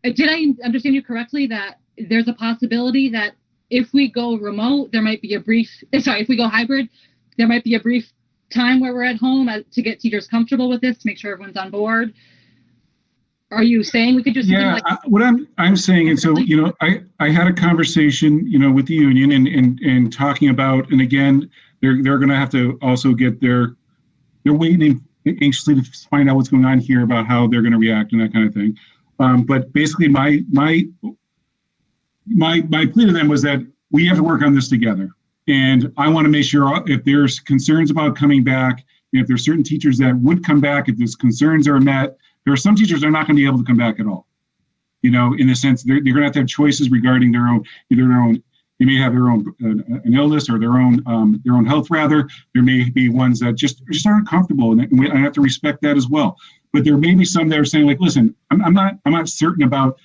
did I understand you correctly that there's a possibility that if we go remote, there might be if we go hybrid, there might be a brief time where we're at home to get teachers comfortable with this, to make sure everyone's on board? Are you saying we could just what I'm saying, and so I had a conversation with the union and talking about, and again they're going to have to also get they're waiting anxiously to find out what's going on here about how they're going to react and that kind of thing. But basically, my plea to them was that we have to work on this together. And I want to make sure if there's concerns about coming back, if there's certain teachers that would come back, if those concerns are met, there are some teachers that are not going to be able to come back at all. You know, in the sense they're going to have choices regarding their own, they may have their own an illness or their own health. Rather, there may be ones that just aren't comfortable, and I have to respect that as well. But there may be some that are saying, like, listen, I'm not certain about,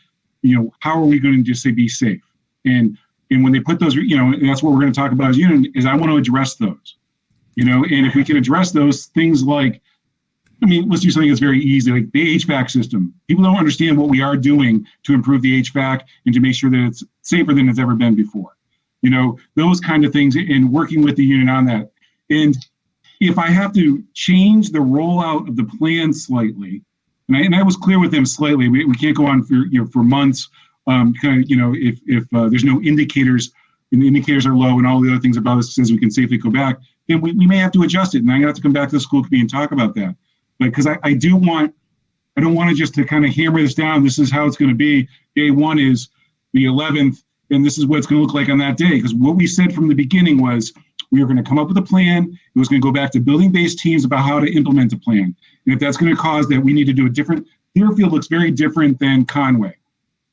how are we going to just say be safe? And when they put those, and that's what we're going to talk about as unit, is I want to address those, and if we can address those things like, let's do something that's very easy, like the HVAC system. People don't understand what we are doing to improve the HVAC and to make sure that it's safer than it's ever been before. Those kind of things, and working with the unit on that. And if I have to change the rollout of the plan slightly, and I was clear with them slightly, we can't go on for months, if there's no indicators and the indicators are low and all the other things about us says we can safely go back, then we may have to adjust it. And I'm going to have to come back to the school committee and talk about that. But because I don't want to just to kind of hammer this down. This is how it's going to be. Day one is the 11th, and this is what it's going to look like on that day. Because what we said from the beginning was we were going to come up with a plan. It was going to go back to building-based teams about how to implement a plan. And if that's going to cause that we need to do a different, Deerfield looks very different than Conway.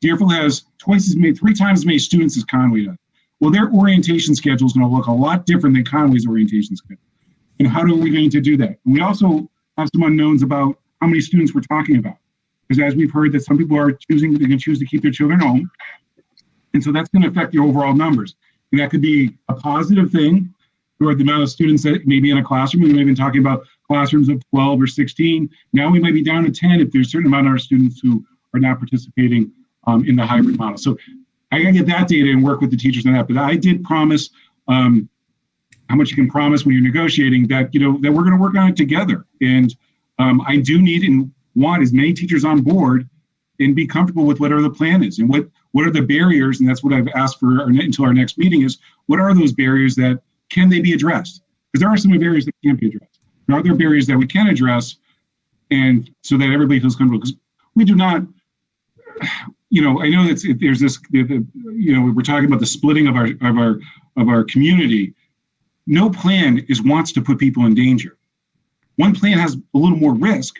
Deerfield has 3 times as many students as Conway does. Well, their orientation schedule is going to look a lot different than Conway's orientation schedule. And how are we going to do that? And we also have some unknowns about how many students we're talking about. Because as we've heard that some people are they can choose to keep their children home. And so that's going to affect the overall numbers. And that could be a positive thing for the amount of students that may be in a classroom. We may have been talking about classrooms of 12 or 16. Now we might be down to 10 if there's a certain amount of our students who are not participating in the hybrid model. So I got to get that data and work with the teachers on that. But I did promise how much you can promise when you're negotiating that, that we're going to work on it together. And I do need and want as many teachers on board and be comfortable with whatever the plan is and what are the barriers. And that's what I've asked for until our next meeting is what are those barriers that can they be addressed? Because there are some barriers that can't be addressed. There are other barriers that we can address, and so that everybody feels comfortable. Because we do not, I know that there's this, we're talking about the splitting of our community. No plan wants to put people in danger. One plan has a little more risk,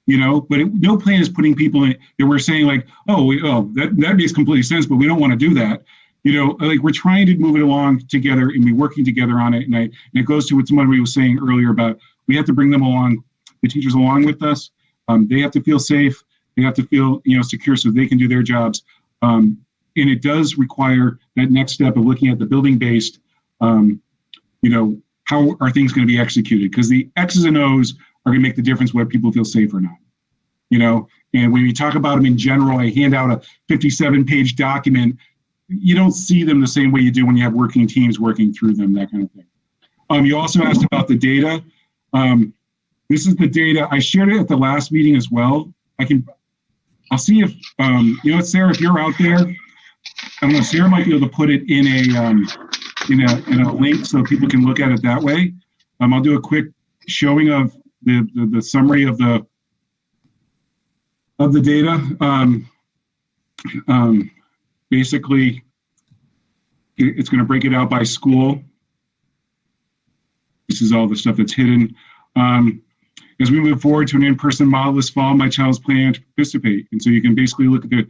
but no plan is putting people in that we're saying like, that makes complete sense, but we don't want to do that. Like we're trying to move it along together and be working together on it. And it goes to what somebody was saying earlier about we have to bring them along, the teachers along with us. They have to feel safe. They have to feel, secure so they can do their jobs. And it does require that next step of looking at the building-based, how are things going to be executed? Because the X's and O's are going to make the difference whether people feel safe or not. And when we talk about them in general, I hand out a 57-page document. You don't see them the same way you do when you have working teams working through them, that kind of thing. You also asked about the data. This is the data. I shared it at the last meeting as well. I'll see if, Sarah, if you're out there, I don't know, Sarah might be able to put it in a link so people can look at it that way. I'll do a quick showing of the summary of the data. Basically, it's going to break it out by school. This is all the stuff that's hidden. As we move forward to an in-person model this fall, my child's planning to participate. And so you can basically look at the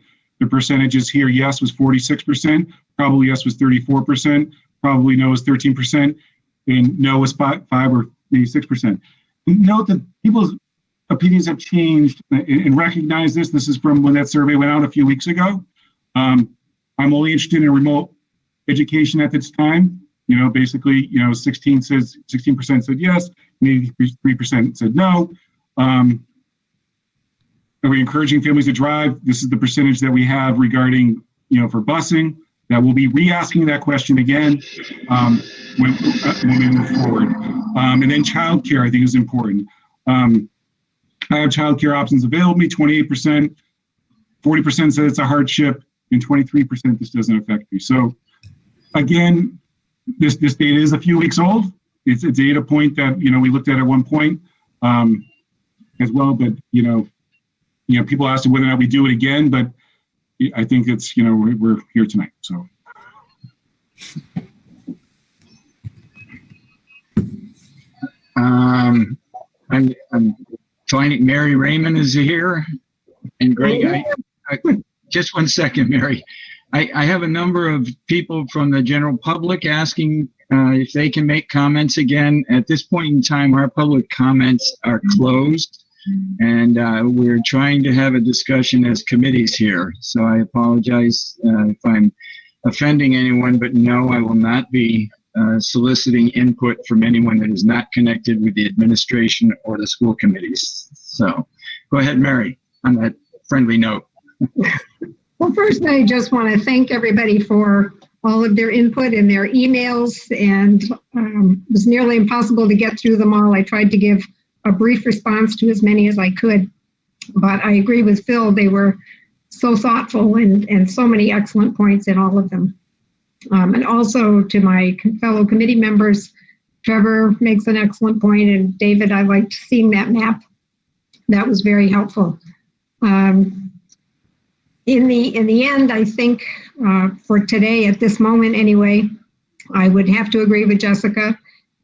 percentages here. Yes was 46%, probably yes was 34%, probably no was 13%, and no was 5 or maybe 6%. Note that people's opinions have changed and recognize this. This is from when that survey went out a few weeks ago. I'm only interested in remote education at this time. Basically, 16% said yes, maybe 3% said no. Are we encouraging families to drive? This is the percentage that we have regarding, for busing. That we'll be re-asking that question again when we move forward. And then childcare, I think, is important. I have childcare options available to me, 28%, 40% said it's a hardship, and 23% this doesn't affect me. So again, this data is a few weeks old. It's a data point that we looked at one point. as well. But people asked whether or not we do it again, but I think it's we're here tonight. So. I'm finding Mary Raymond is here, and Greg. I just 1 second, Mary. I have a number of people from the general public asking if they can make comments again. At this point in time, our public comments are closed, and we're trying to have a discussion as committees here. So I apologize if I'm offending anyone, but no, I will not be soliciting input from anyone that is not connected with the administration or the school committees. So go ahead, Mary, on that friendly note. Well, first, I just want to thank everybody for all of their input and their emails, and it was nearly impossible to get through them all. I tried to give a brief response to as many as I could, but I agree with Phil. They were so thoughtful and so many excellent points in all of them. And also to my fellow committee members, Trevor makes an excellent point, and David, I liked seeing that map. That was very helpful. In the end, I think for today, at this moment anyway, I would have to agree with Jessica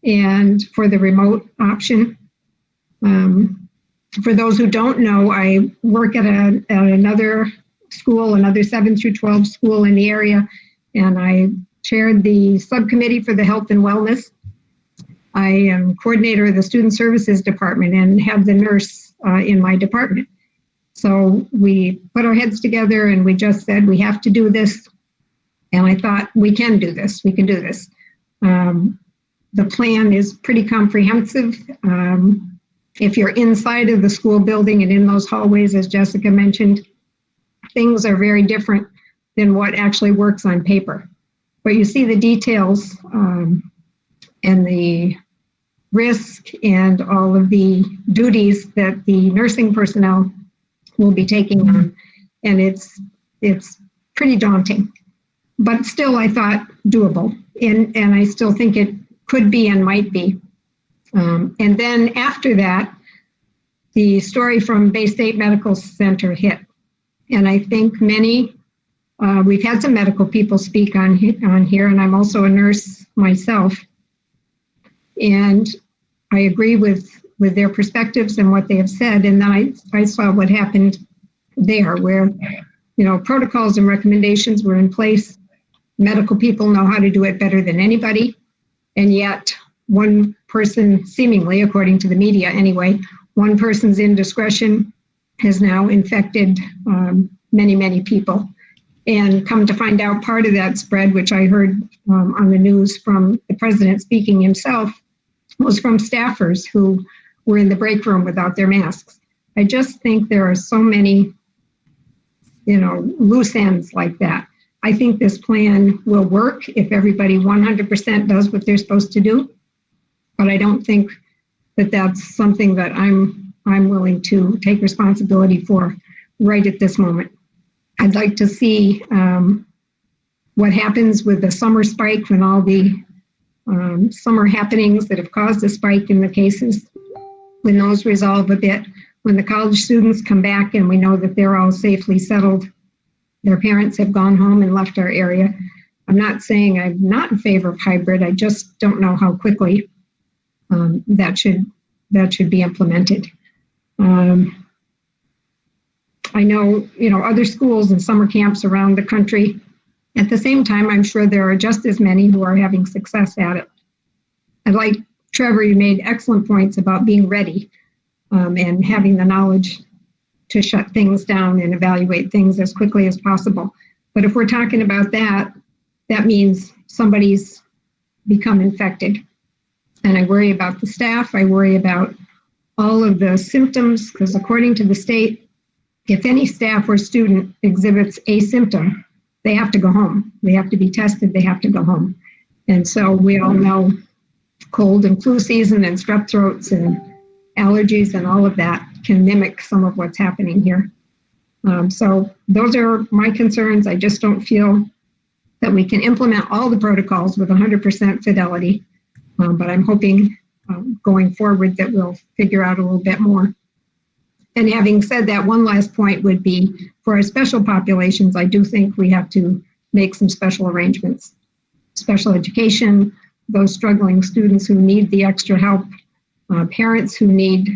and for the remote option. For those who don't know, I work at another school, another 7 through 12 school in the area, and I chaired the subcommittee for the health and wellness. I am coordinator of the student services department and have the nurse in my department. So we put our heads together and we just said, we have to do this. And I thought, we can do this. We can do this. The plan is pretty comprehensive. If you're inside of the school building and in those hallways, as Jessica mentioned, things are very different than what actually works on paper. But you see the details and the risk and all of the duties that the nursing personnel will be taking on, and it's pretty daunting, but still I thought doable, and I still think it could be and might be. And then after that, the story from Bay State Medical Center hit, and I think many, we've had some medical people speak on here, and I'm also a nurse myself, and I agree with their perspectives and what they have said. And then I saw what happened there, where, protocols and recommendations were in place. Medical people know how to do it better than anybody. And yet one person, seemingly, according to the media anyway, one person's indiscretion has now infected many, many people. And come to find out, part of that spread, which I heard on the news from the president speaking himself, was from staffers who were in the break room without their masks. I just think there are so many, loose ends like that. I think this plan will work if everybody 100% does what they're supposed to do, but I don't think that that's something that I'm willing to take responsibility for right at this moment. I'd like to see what happens with the summer spike, when all the summer happenings that have caused a spike in the cases, when those resolve a bit, when the college students come back and we know that they're all safely settled, their parents have gone home and left our area. I'm not saying I'm not in favor of hybrid. I just don't know how quickly that should be implemented. I know, other schools and summer camps around the country. At the same time, I'm sure there are just as many who are having success at it. I like, Trevor, you made excellent points about being ready and having the knowledge to shut things down and evaluate things as quickly as possible. But if we're talking about that, that means somebody's become infected. And I worry about the staff. I worry about all of the symptoms, because according to the state, if any staff or student exhibits a symptom, they have to go home. They have to be tested. They have to go home. And so we all know cold and flu season and strep throats and allergies and all of that can mimic some of what's happening here. So those are my concerns. I just don't feel that we can implement all the protocols with 100% fidelity. But I'm hoping going forward that we'll figure out a little bit more. And having said that, one last point would be for our special populations, I do think we have to make some special arrangements. Special education, those struggling students who need the extra help, parents who need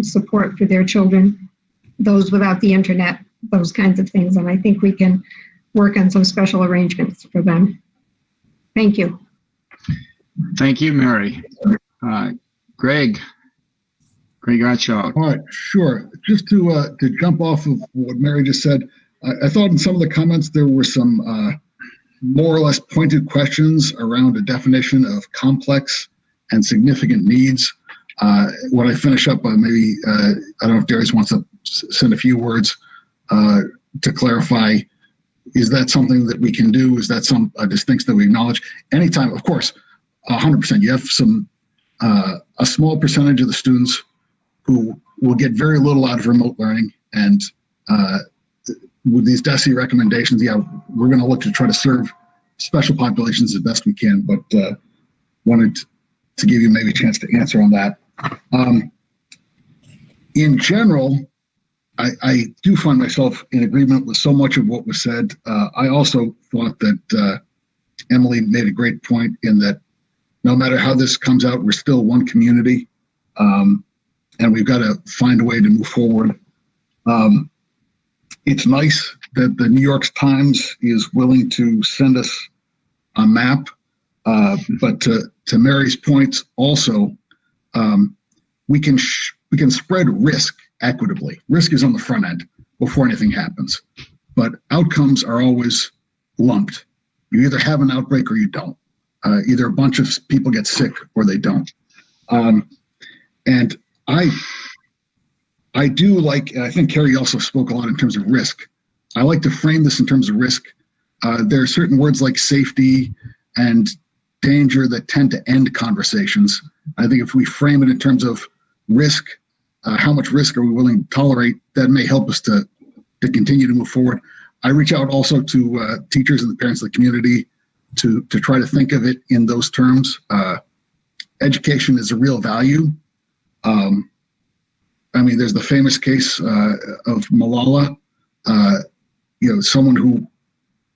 support for their children, those without the internet, those kinds of things. And I think we can work on some special arrangements for them. Thank you. Thank you, Mary. Greg Gottschalk. All right, sure. Just to jump off of what Mary just said, I thought in some of the comments there were some more or less pointed questions around a definition of complex and significant needs. When I finish up, maybe, I don't know if Darius wants to send a few words to clarify, is that something that we can do? Is that a distinction that we acknowledge? Anytime, of course, 100%. You have a small percentage of the students who will get very little out of remote learning. And with these DESE recommendations, we're going to look to try to serve special populations as best we can, but wanted to give you maybe a chance to answer on that. In general, I do find myself in agreement with so much of what was said. I also thought that Emily made a great point in that no matter how this comes out, we're still one community, and we've got to find a way to move forward. It's nice that the New York Times is willing to send us a map, but to Mary's point also, we can spread risk equitably. Risk is on the front end before anything happens, but outcomes are always lumped. You either have an outbreak or you don't. Either a bunch of people get sick or they don't. And I do like, I think Carrie also spoke a lot in terms of risk. I like to frame this in terms of risk. There are certain words like safety and danger that tend to end conversations. I think if we frame it in terms of risk, how much risk are we willing to tolerate, that may help us to continue to move forward. I reach out also to teachers and the parents of the community to try to think of it in those terms. Education is a real value. I mean, there's the famous case of Malala, someone who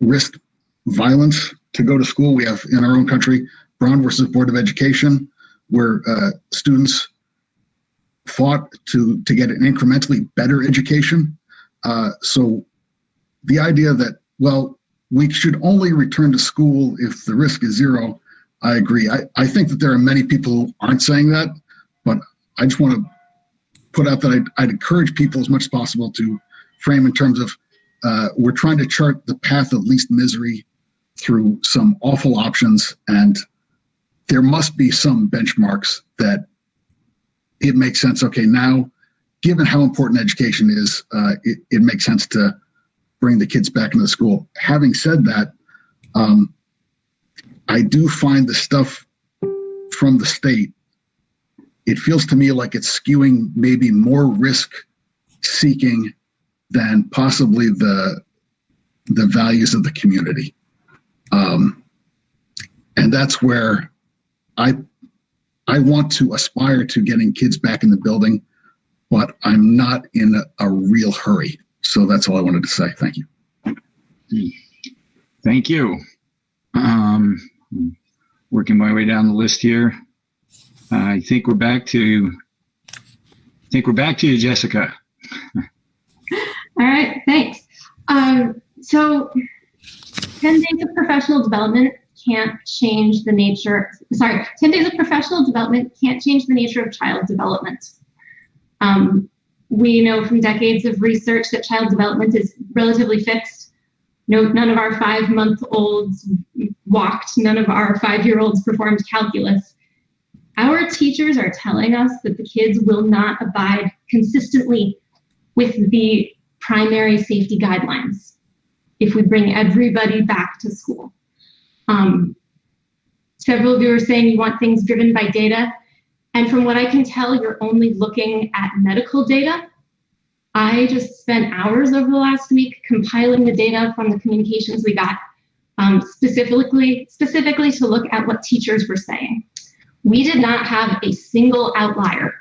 risked violence to go to school. We have in our own country, Brown versus Board of Education, where students fought to get an incrementally better education. So the idea that, well, we should only return to school if the risk is zero, I agree. I think that there are many people who aren't saying that, but I just want to put out that I'd encourage people as much as possible to frame in terms of we're trying to chart the path of least misery through some awful options, and there must be some benchmarks that it makes sense. Okay, now, given how important education is, it makes sense to bring the kids back into school. Having said that, I do find the stuff from the state, it feels to me like it's skewing maybe more risk seeking than possibly the values of the community. And that's where I want to aspire to getting kids back in the building, but I'm not in a real hurry. So that's all I wanted to say. Thank you. Thank you. Working my way down the list here. I think we're back to you, Jessica. All right, thanks. So 10 days of professional development can't change the nature, 10 days of professional development can't change the nature of child development. We know from decades of research that child development is relatively fixed. None of our 5-month-olds walked, none of our 5-year-olds performed calculus. Our teachers are telling us that the kids will not abide consistently with the primary safety guidelines if we bring everybody back to school. Several of you are saying you want things driven by data. And from what I can tell, you're only looking at medical data. I just spent hours over the last week compiling the data from the communications we got, specifically to look at what teachers were saying. We did not have a single outlier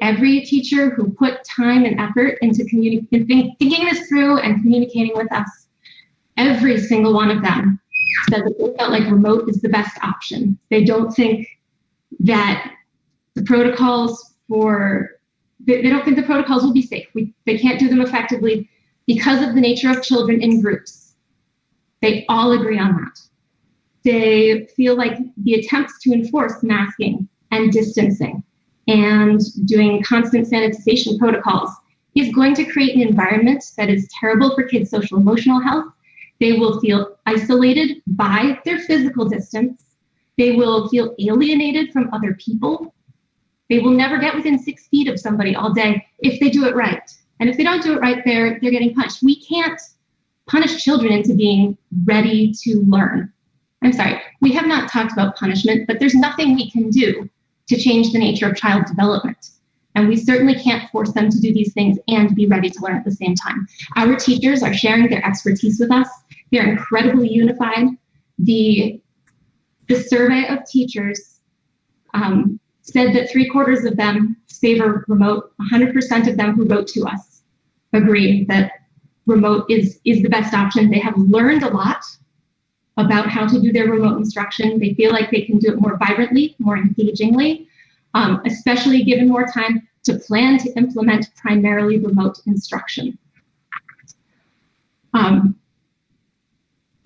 Every teacher who put time and effort into thinking this through and communicating with us, every single one of them said that they felt like remote is the best option. They don't think that the protocols they don't think the protocols will be safe. They can't do them effectively because of the nature of children in groups. They all agree on that. They feel like the attempts to enforce masking and distancing and doing constant sanitization protocols is going to create an environment that is terrible for kids' social emotional health. They will feel isolated by their physical distance. They will feel alienated from other people. They will never get within 6 feet of somebody all day if they do it right. And if they don't do it right, they're getting punished. We can't punish children into being ready to learn. I'm sorry, we have not talked about punishment, but there's nothing we can do to change the nature of child development. And we certainly can't force them to do these things and be ready to learn at the same time. Our teachers are sharing their expertise with us. They're incredibly unified. The survey of teachers said that 3/4 of them favor remote. 100% of them who wrote to us agree that remote is the best option. They have learned a lot about how to do their remote instruction. They feel like they can do it more vibrantly, more engagingly, especially given more time to plan to implement primarily remote instruction.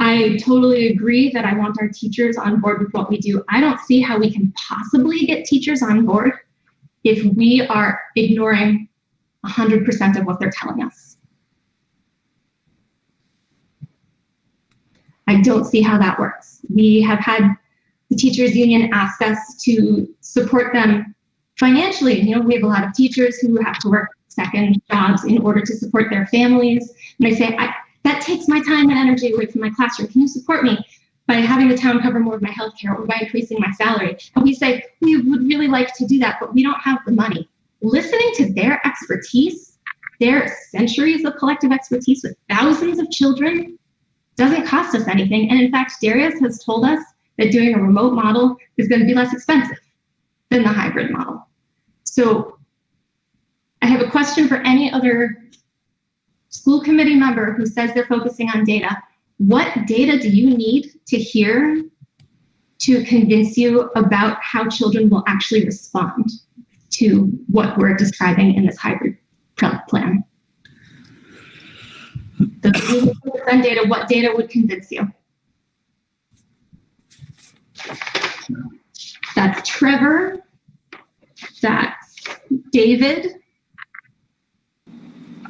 I totally agree that I want our teachers on board with what we do. I don't see how we can possibly get teachers on board if we are ignoring 100% of what they're telling us. I don't see how that works. We have had the teachers union ask us to support them financially. You know, we have a lot of teachers who have to work second jobs in order to support their families. And they say, that takes my time and energy away from my classroom. Can you support me by having the town cover more of my healthcare or by increasing my salary? And we say, we would really like to do that, but we don't have the money. Listening to their expertise, their centuries of collective expertise with thousands of children, doesn't cost us anything. And in fact, Darius has told us that doing a remote model is going to be less expensive than the hybrid model. So I have a question for any other school committee member who says they're focusing on data. What data do you need to hear to convince you about how children will actually respond to what we're describing in this hybrid plan? The data, what data would convince you? That's Trevor. That's David.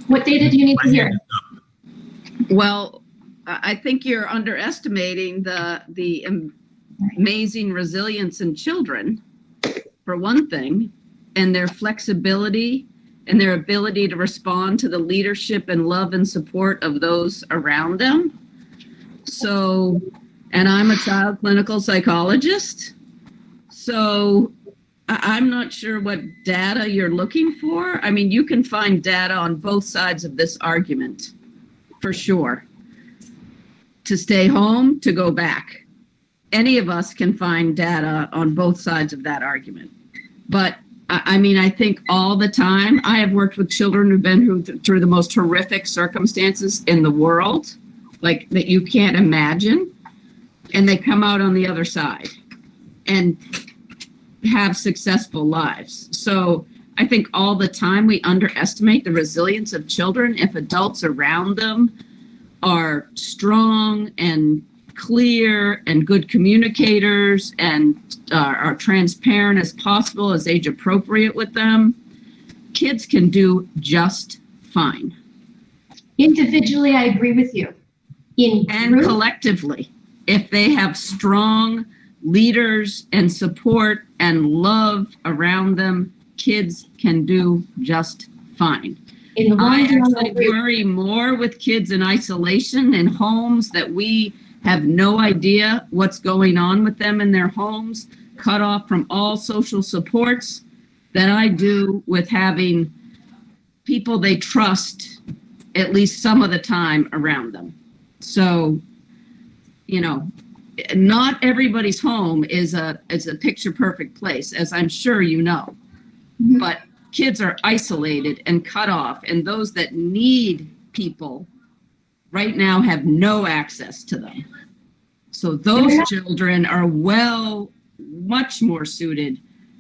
What data do you need to hear? Well, I think you're underestimating the amazing resilience in children, for one thing, and their flexibility and their ability to respond to the leadership and love and support of those around them. So, and I'm a child clinical psychologist, so I'm not sure what data you're looking for. I mean, you can find data on both sides of this argument, for sure. To stay home, to go back. Any of us can find data on both sides of that argument. But I mean, I think all the time, I have worked with children who've been through the most horrific circumstances in the world, like that you can't imagine, and they come out on the other side and have successful lives. So I think all the time we underestimate the resilience of children if adults around them are strong and clear and good communicators and are transparent as possible, as age appropriate with them. Kids can do just fine. Individually, I agree with you. And collectively, if they have strong leaders and support and love around them, kids can do just fine. I actually worry more with kids in isolation in homes that we have no idea what's going on with them in their homes, cut off from all social supports, than I do with having people they trust at least some of the time around them. So, you know, not everybody's home is a picture perfect place, as I'm sure you know. But kids are isolated and cut off, and those that need people right now have no access to them. So those children are much more suited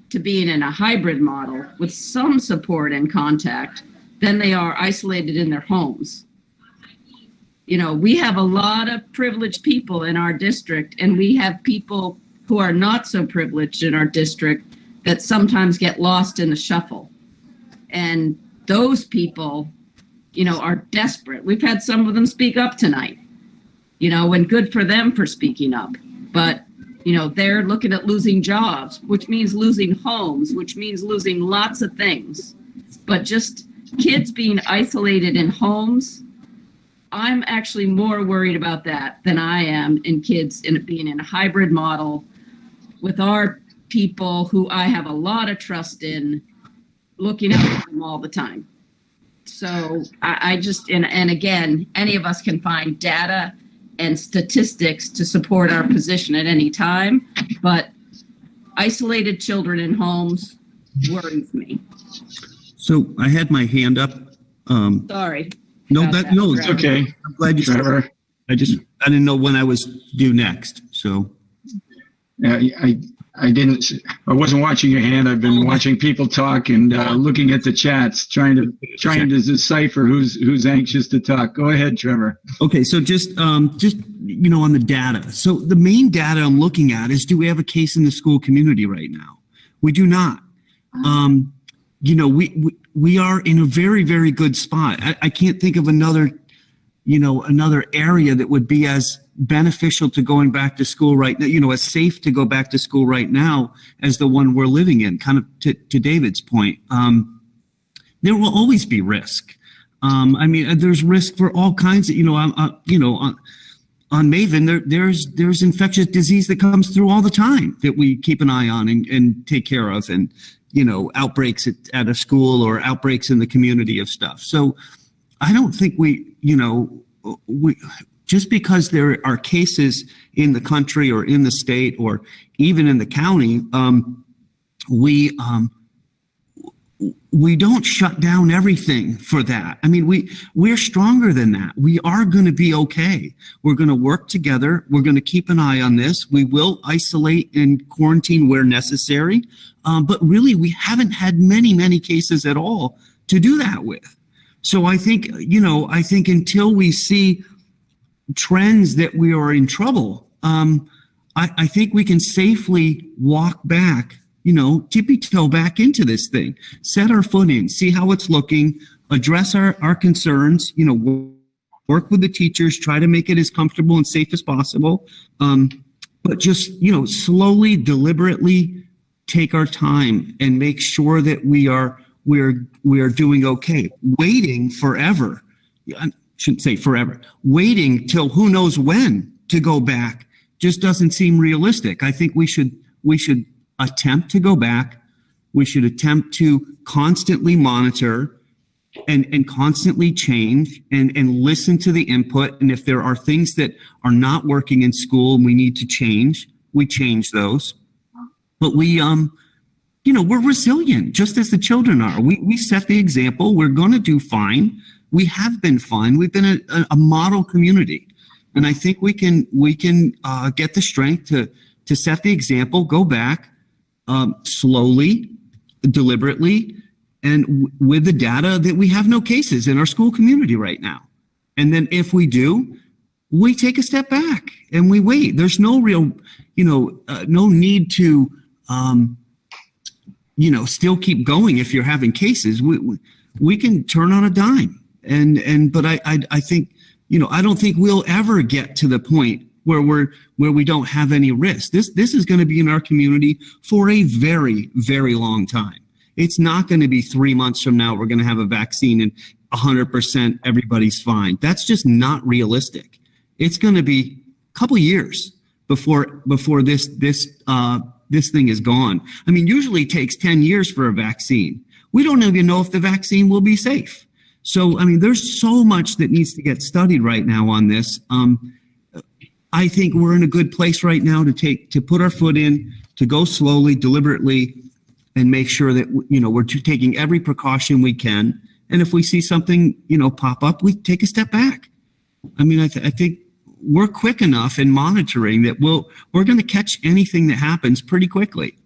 to being in a hybrid model with some support and contact than they are isolated in their homes. You know, we have a lot of privileged people in our district, and we have people who are not so privileged in our district that sometimes get lost in the shuffle. And those people, you know, are desperate. We've had some of them speak up tonight, you know, and good for them for speaking up. But, you know, they're looking at losing jobs, which means losing homes, which means losing lots of things. But just kids being isolated in homes, I'm actually more worried about that than I am in kids being in a hybrid model with our people who I have a lot of trust in, looking out for them all the time. So I just, and again, any of us can find data and statistics to support our position at any time, but isolated children in homes worries me. So I had my hand up. Sorry. No, it's okay. I'm glad you said it. I didn't know when I was due next. So I wasn't watching your hand. I've been watching people talk and looking at the chats, trying to decipher who's anxious to talk. Go ahead, Trevor. Okay, so just you know, on the data. So the main data I'm looking at is, do we have a case in the school community right now? We do not. You know, we are in a very, very good spot. I can't think of another area that would be as beneficial to going back to school right now, you know, as safe to go back to school right now as the one we're living in. Kind of to David's point, there will always be risk. I mean, there's risk for all kinds of, on Maven, there's infectious disease that comes through all the time that we keep an eye on and take care of, and, you know, outbreaks at a school or outbreaks in the community of stuff. So I don't think we just because there are cases in the country or in the state or even in the county, we don't shut down everything for that. I mean, we're stronger than that. We are going to be okay. We're going to work together. We're going to keep an eye on this. We will isolate and quarantine where necessary. But really, we haven't had many cases at all to do that with. So I think until we see trends that we are in trouble, I think we can safely walk back, tippy-toe back into this thing, set our foot in, see how it's looking, address our concerns, work with the teachers, try to make it as comfortable and safe as possible. But just, slowly, deliberately take our time and make sure that we are doing okay. Waiting forever, I shouldn't say forever, waiting till who knows when to go back just doesn't seem realistic. I think we should attempt to go back. We should attempt to constantly monitor and constantly change and listen to the input. And if there are things that are not working in school and we need to change, we change those. But we're resilient, just as the children are. We set the example. We're going to do fine. We have been fine. We've been a model community. And I think we can get the strength to set the example, go back slowly, deliberately, and with the data that we have no cases in our school community right now. And then if we do, we take a step back and we wait. There's no real, no need to, still keep going if you're having cases. We can turn on a dime. But I think, I don't think we'll ever get to the point where we don't have any risk. This is going to be in our community for a very, very long time. It's not going to be 3 months from now we're going to have a vaccine and 100% everybody's fine. That's just not realistic. It's going to be a couple years before this thing is gone. I mean, usually it takes 10 years for a vaccine. We don't even know if the vaccine will be safe. So, I mean, there's so much that needs to get studied right now on this. I think we're in a good place right now to put our foot in, to go slowly, deliberately, and make sure that, we're taking every precaution we can. And if we see something, pop up, we take a step back. I mean, I think we're quick enough in monitoring that we're going to catch anything that happens pretty quickly,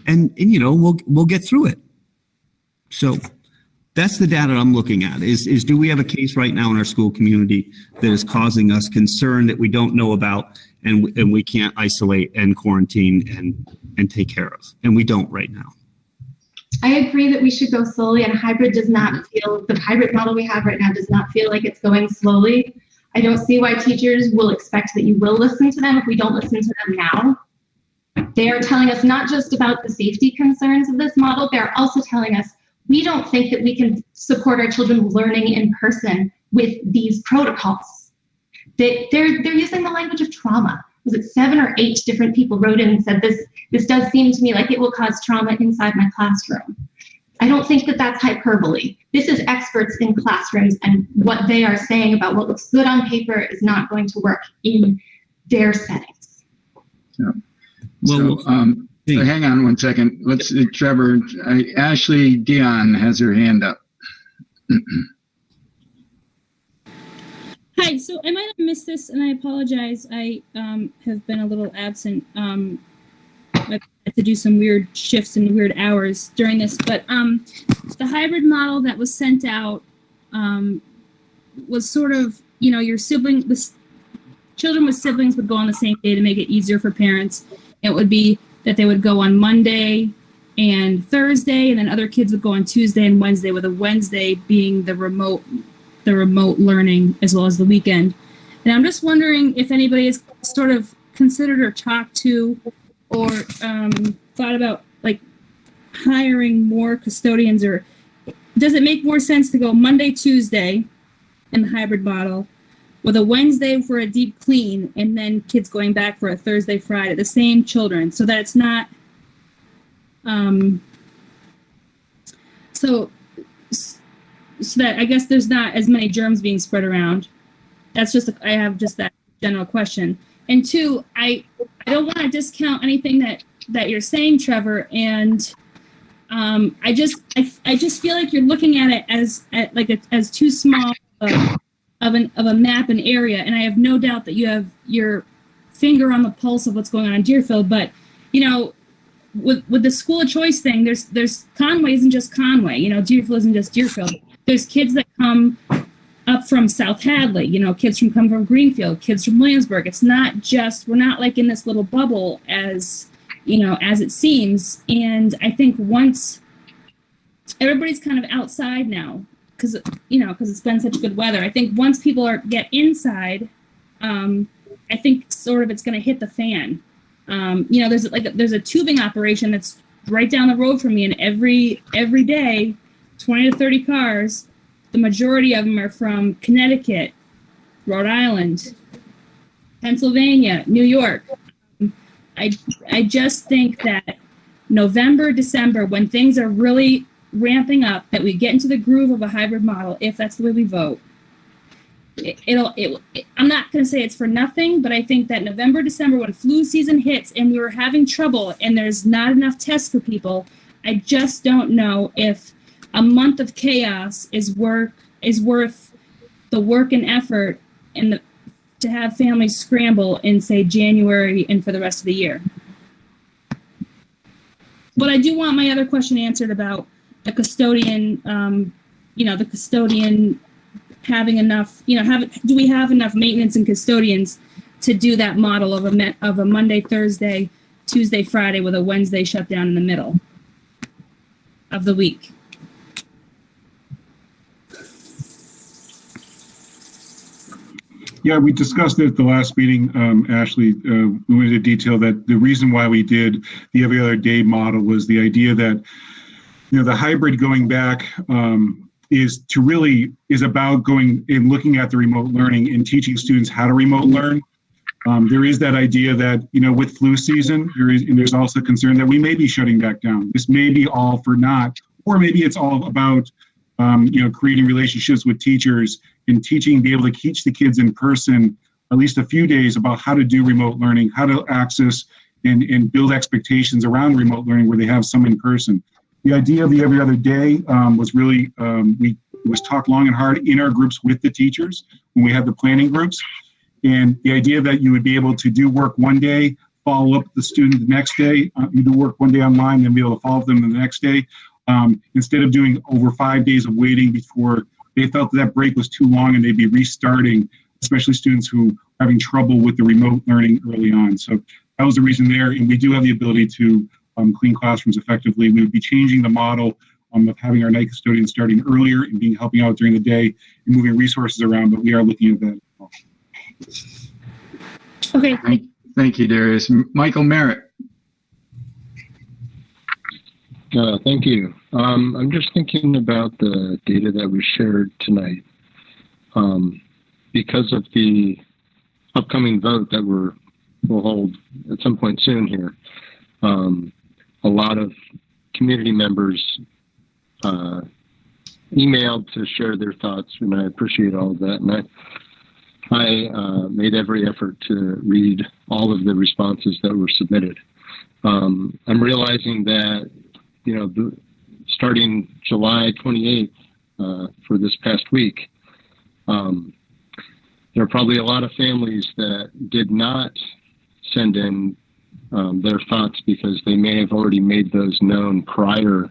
and we'll get through it. So that's the data I'm looking at is do we have a case right now in our school community that is causing us concern that we don't know about and we can't isolate and quarantine and take care of, and we don't right now. I agree that we should go slowly, and the hybrid model we have right now does not feel like it's going slowly. I don't see why teachers will expect that you will listen to them if we don't listen to them now. They are telling us not just about the safety concerns of this model, they're also telling us we don't think that we can support our children learning in person with these protocols. They're using the language of trauma. Was it 7 or 8 different people wrote in and said, this does seem to me like it will cause trauma inside my classroom. I don't think that that's hyperbole. This is experts in classrooms, and what they are saying about what looks good on paper is not going to work in their settings. Yeah. So, hang on one second. Let's, Trevor, Ashley Dion has her hand up. Hi, so I might have missed this, and I apologize. I have been a little absent. I had to do some weird shifts and weird hours during this, but the hybrid model that was sent out was sort of, your children with siblings would go on the same day to make it easier for parents. It would be that they would go on Monday and Thursday, and then other kids would go on Tuesday and Wednesday, with a Wednesday being the remote learning as well as the weekend. And I'm just wondering if anybody has sort of considered or talked to or thought about like hiring more custodians, or does it make more sense to go Monday, Tuesday in the hybrid model with a Wednesday for a deep clean and then kids going back for a Thursday, Friday, the same children, so that it's not so that I guess there's not as many germs being spread around. I have just that general question. And 2, I don't want to discount anything that you're saying, Trevor. And I just feel like you're looking at it as too small of a map and area. And I have no doubt that you have your finger on the pulse of what's going on in Deerfield. But with the school of choice thing, there's Conway isn't just Conway. Deerfield isn't just Deerfield. There's kids that come up from South Hadley, kids come from Greenfield, kids from Williamsburg. It's not just, we're not like in this little bubble as it seems. And I think once everybody's kind of outside now, because it's been such good weather, I think once people get inside, I think sort of it's going to hit the fan. There's a tubing operation that's right down the road from me, and every day, 20 to 30 cars. The majority of them are from Connecticut, Rhode Island, Pennsylvania, New York. I just think that November, December, when things are really ramping up, that we get into the groove of a hybrid model, if that's the way we vote. I'm not going to say it's for nothing, but I think that November, December, when flu season hits and we were having trouble and there's not enough tests for people, I just don't know if a month of chaos is worth the work and effort and to have families scramble in, say, January and for the rest of the year. But I do want my other question answered about the custodian, the custodian having enough, do we have enough maintenance and custodians to do that model of a Monday, Thursday, Tuesday, Friday with a Wednesday shutdown in the middle of the week? Yeah, we discussed it at the last meeting, Ashley. We went into detail that the reason why we did the every other day model was the idea that, the hybrid going back is about going and looking at the remote learning and teaching students how to remote learn. There is that idea that, with flu season, there's also concern that we may be shutting back down. This may be all for naught, or maybe it's all about, creating relationships with teachers and be able to teach the kids in person at least a few days about how to do remote learning, how to access, and build expectations around remote learning where they have some in person. The idea of the every other day was really, it was talked long and hard in our groups with the teachers when we had the planning groups. And the idea that you would be able to do work one day, follow up the student the next day, you do work one day online, then be able to follow up them the next day, instead of doing over 5 days of waiting before they felt that break was too long and they'd be restarting, especially students who are having trouble with the remote learning early on. So that was the reason there. And we do have the ability to clean classrooms effectively. We would be changing the model of having our night custodians starting earlier and helping out during the day and moving resources around, but we are looking at that. Okay. Thank you, Darius. Michael Merritt. Thank you. I'm just thinking about the data that was shared tonight. Because of the upcoming vote that we'll hold at some point soon here, a lot of community members emailed to share their thoughts, and I appreciate all of that. And I made every effort to read all of the responses that were submitted. I'm realizing that, starting July 28th for this past week, there are probably a lot of families that did not send in their thoughts because they may have already made those known prior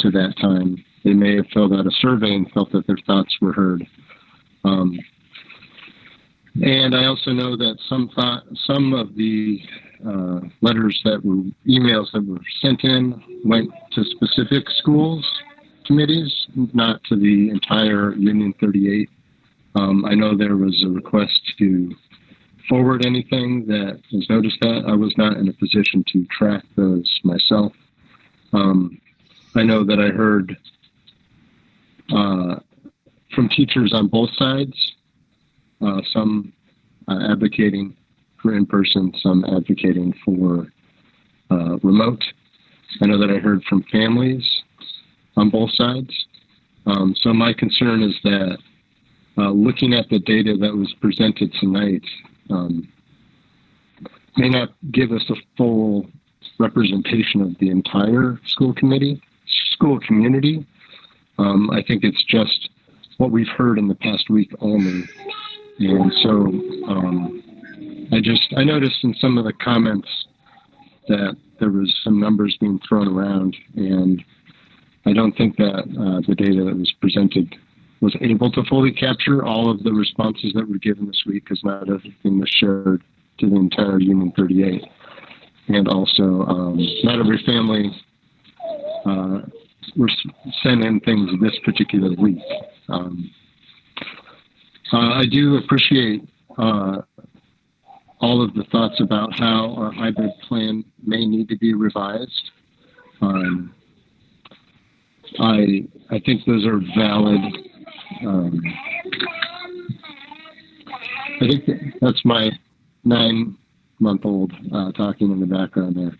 to that time. They may have filled out a survey and felt that their thoughts were heard. And I also know that some of the letters that were emails that were sent in went to specific schools committees, not to the entire Union 38. I know there was a request to forward anything that was noticed that. I was not in a position to track those myself. I know that I heard from teachers on both sides, some advocating for in-person, some advocating for remote. I know that I heard from families on both sides. So my concern is that looking at the data that was presented tonight may not give us a full representation of the entire school community. I think it's just what we've heard in the past week only. And so I noticed in some of the comments that there was some numbers being thrown around, and I don't think that the data that was presented was able to fully capture all of the responses that were given this week, because not everything was shared to the entire Union 38. And also, not every family were sent in things this particular week. I do appreciate all of the thoughts about how our hybrid plan may need to be revised. I think those are valid. I think that's my 9-month-old talking in the background there.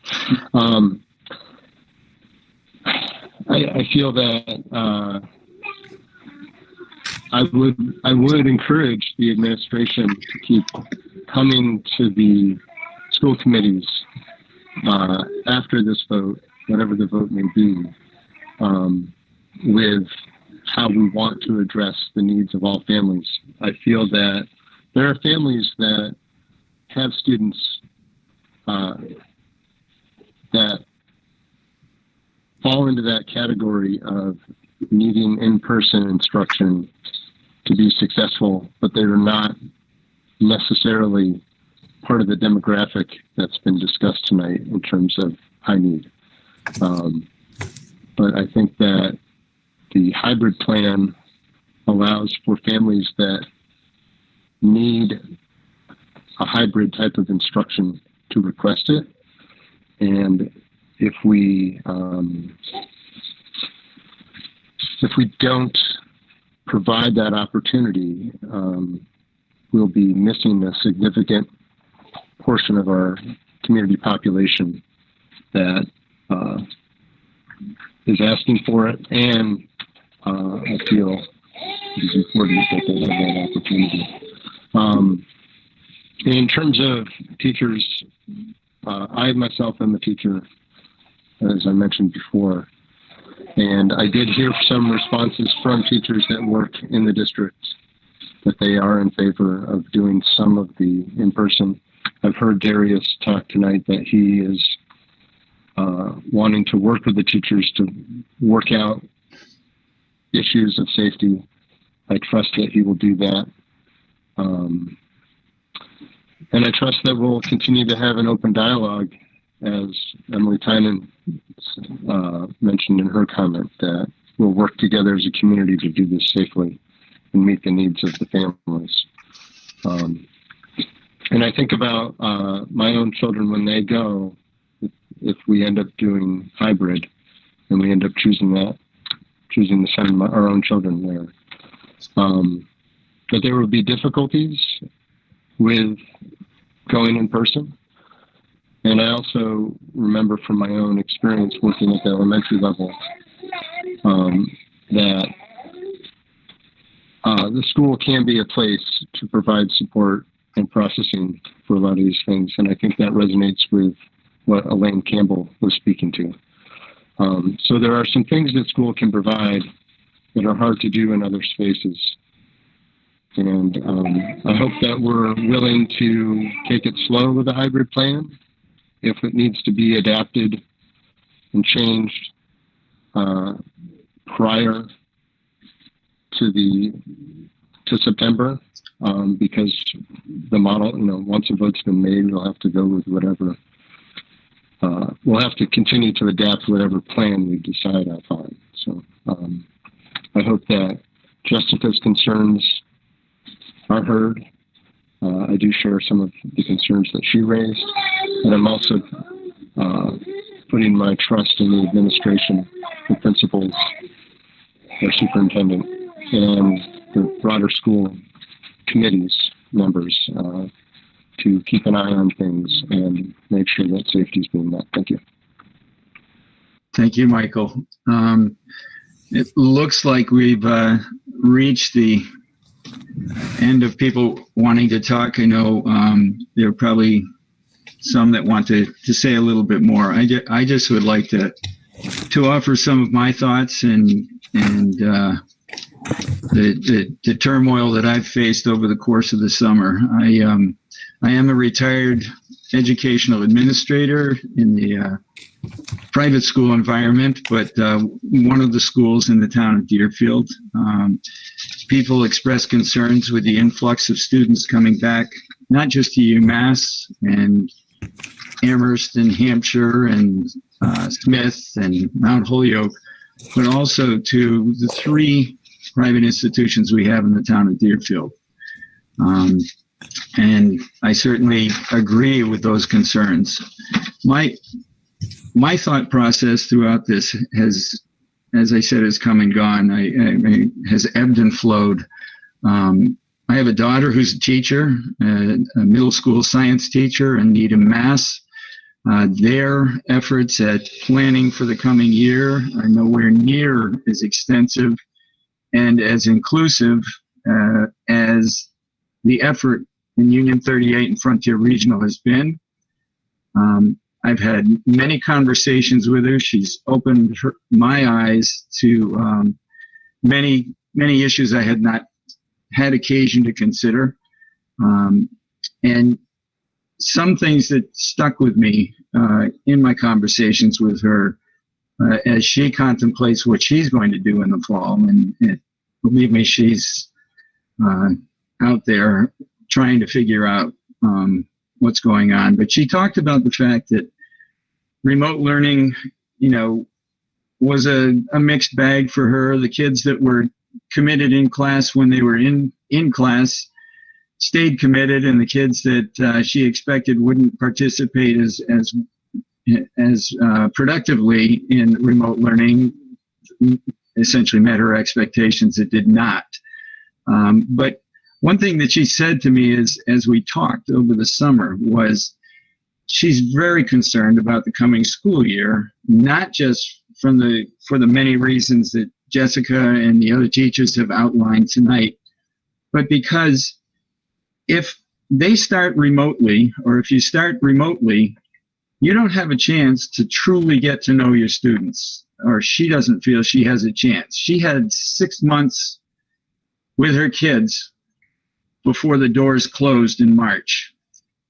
I feel that I would encourage the administration to keep coming to the school committees after this vote, whatever the vote may be, with how we want to address the needs of all families. I feel that there are families that have students that fall into that category of needing in-person instruction to be successful, but they're not necessarily part of the demographic that's been discussed tonight in terms of high need. But I think that the hybrid plan allows for families that need a hybrid type of instruction to request it. And if we don't provide that opportunity, we'll be missing a significant portion of our community population that is asking for it, and I feel it is important that they have that opportunity. In terms of teachers I myself am a teacher, as I mentioned before, and I did hear some responses from teachers that work in the district that they are in favor of doing some of the in-person. I've heard Darius talk tonight that he is wanting to work with the teachers to work out issues of safety. I trust that he will do that. And I trust that we'll continue to have an open dialogue, as Emily Tynan mentioned in her comment, that we'll work together as a community to do this safely and meet the needs of the families. And I think about my own children when they go, if we end up doing hybrid and we end up choosing to send our own children there, that there will be difficulties with going in person. And I also remember from my own experience working at the elementary level that the school can be a place to provide support and processing for a lot of these things. And I think that resonates with what Elaine Campbell was speaking to. So there are some things that school can provide that are hard to do in other spaces. And I hope that we're willing to take it slow with a hybrid plan. If it needs to be adapted and changed prior to September, because the model, once a vote's been made, we'll have to go with whatever. We'll have to continue to adapt whatever plan we decide upon. So I hope that Jessica's concerns are heard. I do share some of the concerns that she raised, and I'm also putting my trust in the administration, the principals, our superintendent, and the broader school committees members to keep an eye on things and make sure that safety is being met. Thank you. Thank you, Michael. It looks like we've reached the end of people wanting to talk. I know there are probably some that want to say a little bit more. I just would like to offer some of my thoughts and the turmoil that I've faced over the course of the summer. I am a retired educational administrator in the private school environment, but one of the schools in the town of Deerfield. People express concerns with the influx of students coming back, not just to UMass and Amherst and Hampshire and Smith and Mount Holyoke, but also to the 3 private institutions we have in the town of Deerfield. And I certainly agree with those concerns. My thought process throughout this has, as I said, has come and gone. Has ebbed and flowed. I have a daughter who's a teacher, a middle school science teacher in Needham, Mass. Their efforts at planning for the coming year are nowhere near as extensive and as inclusive as the effort in Union 38 and Frontier Regional has been. I've had many conversations with her. She's opened my eyes to many issues I had not had occasion to consider. And some things that stuck with me in my conversations with her as she contemplates what she's going to do in the fall. And believe me, she's out there trying to figure out what's going on. But she talked about the fact that remote learning, was a mixed bag for her. The kids that were committed in class when they were in class stayed committed, and the kids that she expected wouldn't participate as productively in remote learning essentially met her expectations. It did not. But one thing that she said to me as we talked over the summer was she's very concerned about the coming school year, not just for the many reasons that Jessica and the other teachers have outlined tonight, but because if they start remotely, or if you start remotely, you don't have a chance to truly get to know your students, or she doesn't feel she has a chance. She had 6 months with her kids before the doors closed in March.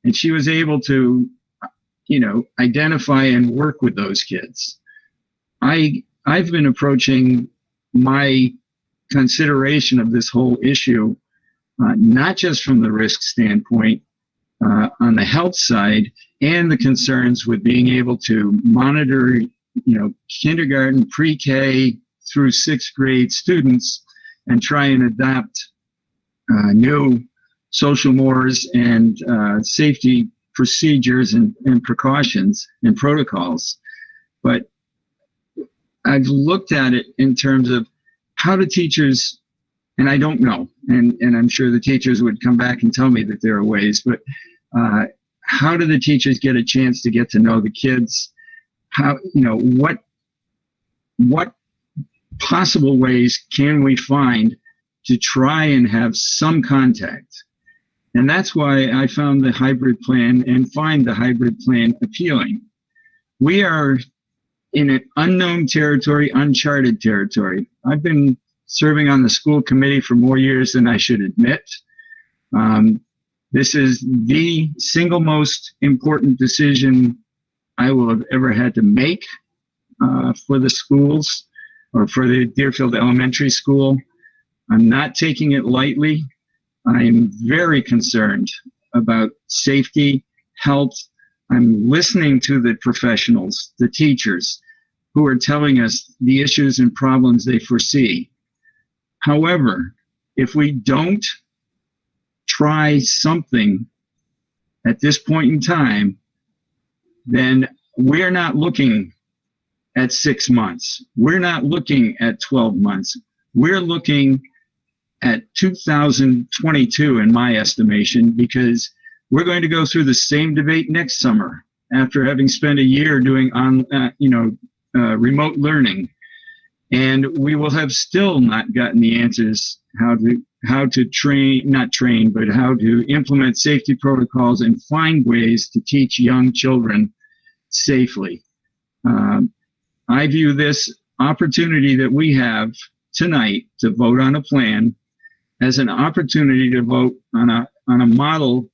And she was able to, identify and work with those kids. I've been approaching my consideration of this whole issue, not just from the risk standpoint, on the health side, and the concerns with being able to monitor, kindergarten, pre-K through 6th grade students and try and adapt new social mores and safety procedures and precautions and protocols. But I've looked at it in terms of how do teachers, and I don't know, and I'm sure the teachers would come back and tell me that there are ways, but how do the teachers get a chance to get to know the kids? How, what possible ways can we find to try and have some contact? And that's why I found the hybrid plan and find the hybrid plan appealing. We are in an unknown territory, uncharted territory. I've been serving on the school committee for more years than I should admit. This is the single most important decision I will have ever had to make for the schools or for the Deerfield Elementary School. I'm not taking it lightly. I'm very concerned about safety, health. I'm listening to the professionals, the teachers, who are telling us the issues and problems they foresee. However, if we don't try something at this point in time, then we're not looking at 6 months. We're not looking at 12 months. We're looking at 2022, in my estimation, because we're going to go through the same debate next summer after having spent a year doing remote learning, and we will have still not gotten the answers how to how to implement safety protocols and find ways to teach young children safely. I view this opportunity that we have tonight to vote on a plan as an opportunity to vote on a model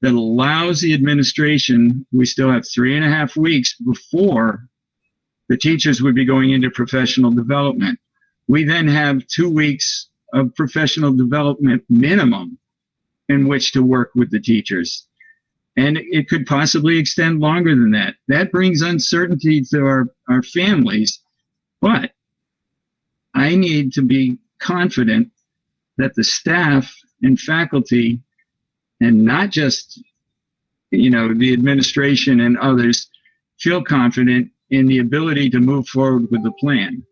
that allows the administration. We still have 3.5 weeks before the teachers would be going into professional development. We then have 2 weeks of professional development minimum in which to work with the teachers. And it could possibly extend longer than that. That brings uncertainty to our families. But I need to be confident that the staff and faculty, and not just, the administration and others, feel confident in the ability to move forward with the plan.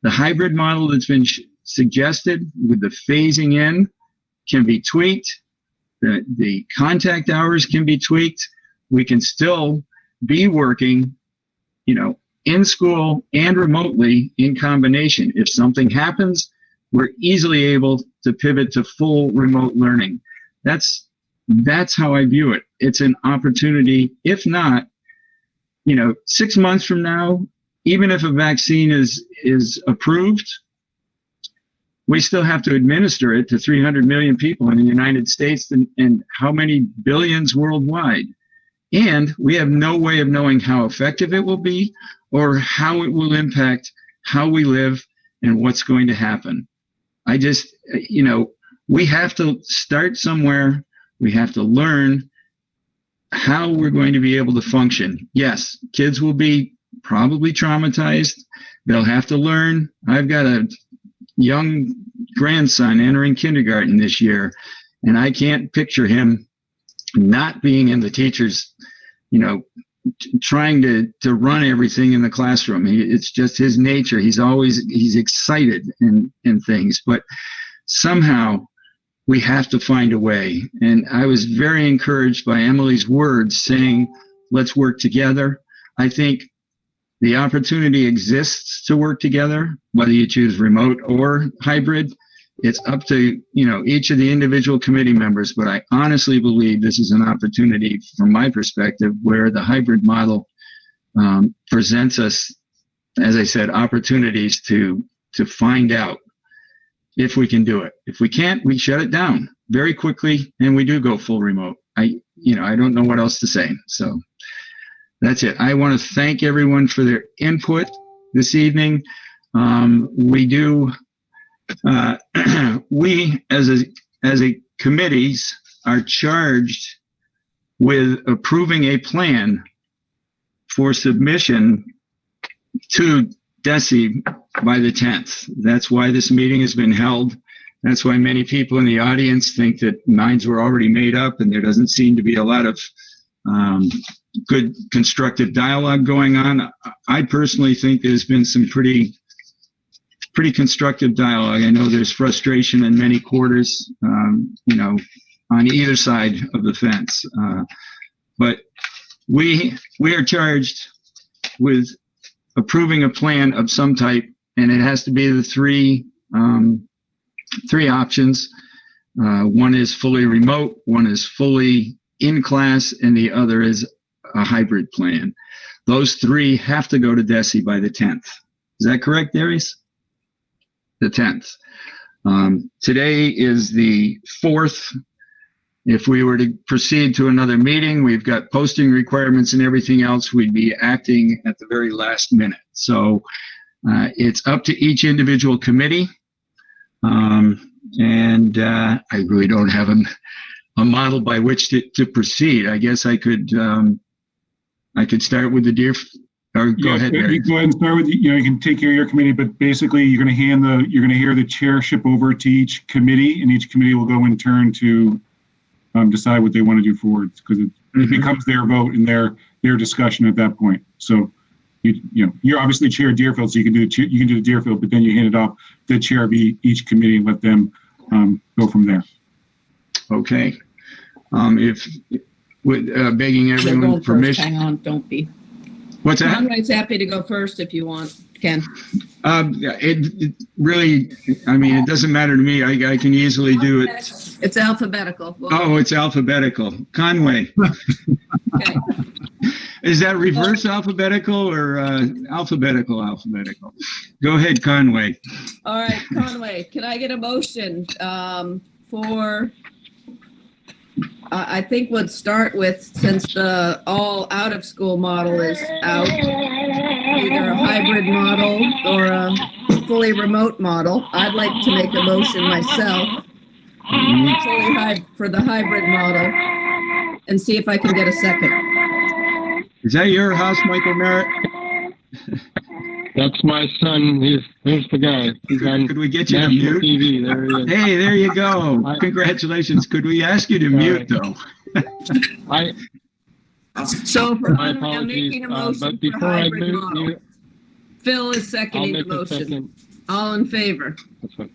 The hybrid model that's been suggested with the phasing in can be tweaked. The contact hours can be tweaked. We can still be working, in school and remotely in combination. If something happens, we're easily able to pivot to full remote learning. That's how I view it. It's an opportunity. If not, 6 months from now, even if a vaccine is approved, we still have to administer it to 300 million people in the United States and how many billions worldwide. And we have no way of knowing how effective it will be or how it will impact how we live and what's going to happen. I just, we have to start somewhere. We have to learn how we're going to be able to function. Yes, kids will be probably traumatized. They'll have to learn. I've got a young grandson entering kindergarten this year, and I can't picture him not being in the teachers, trying to run everything in the classroom. It's just his nature. He's excited and things, but somehow we have to find a way. And I was very encouraged by Emily's words saying, let's work together. I think the opportunity exists to work together, whether you choose remote or hybrid. It's up to, each of the individual committee members, but I honestly believe this is an opportunity from my perspective where the hybrid model presents us, as I said, opportunities to find out if we can do it. If we can't, we shut it down very quickly and we do go full remote. I don't know what else to say. So that's it. I want to thank everyone for their input this evening. We as a committees are charged with approving a plan for submission to DESE by the 10th. That's why this meeting has been held. That's why many people in the audience think that minds were already made up and there doesn't seem to be a lot of good constructive dialogue going on. I personally think there's been some pretty constructive dialogue. I know there's frustration in many quarters, on either side of the fence. But we are charged with approving a plan of some type, and it has to be the three options. One is fully remote, one is fully in class, and the other is a hybrid plan. Those three have to go to DESE by the 10th. Is that correct, Darius? The 10th. Today is the 4th. If we were to proceed to another meeting, we've got posting requirements and everything else, we'd be acting at the very last minute. So it's up to each individual committee. And I really don't have a model by which to proceed. I guess I could start with the or go ahead, Barry. You go ahead and start with, you can take care of your committee, but basically you're going to hear the chairship over to each committee, and each committee will go in turn to decide what they want to do forward, because it becomes their vote and their discussion at that point. So you're obviously chair of Deerfield, so you can do the Deerfield, but then you hand it off to the chair of each committee and let them go from there. Okay. Begging everyone's permission. Hang on, don't be. What's that? Conway's happy to go first if you want, Ken. It really, it doesn't matter to me. I can easily do it. It's alphabetical. Oh, it's alphabetical. Conway. Okay. Is that reverse alphabetical or alphabetical? Go ahead, Conway. All right, Conway, can I get a motion for, I think we'll start with, since the all out of school model is out, either a hybrid model or a fully remote model. I'd like to make a motion myself for the hybrid model and see if I can get a second. Is that your house, Michael Merritt? That's my son. Here's the guy. He's on Could we get you to mute? TV. There he is. Hey, there you go. Congratulations. Could we ask you to mute, though? So for my I'm apologies. making a motion But for before I hybrid move model. you, Phil is I'll seconding the make a motion. second. All in favor? That's fine.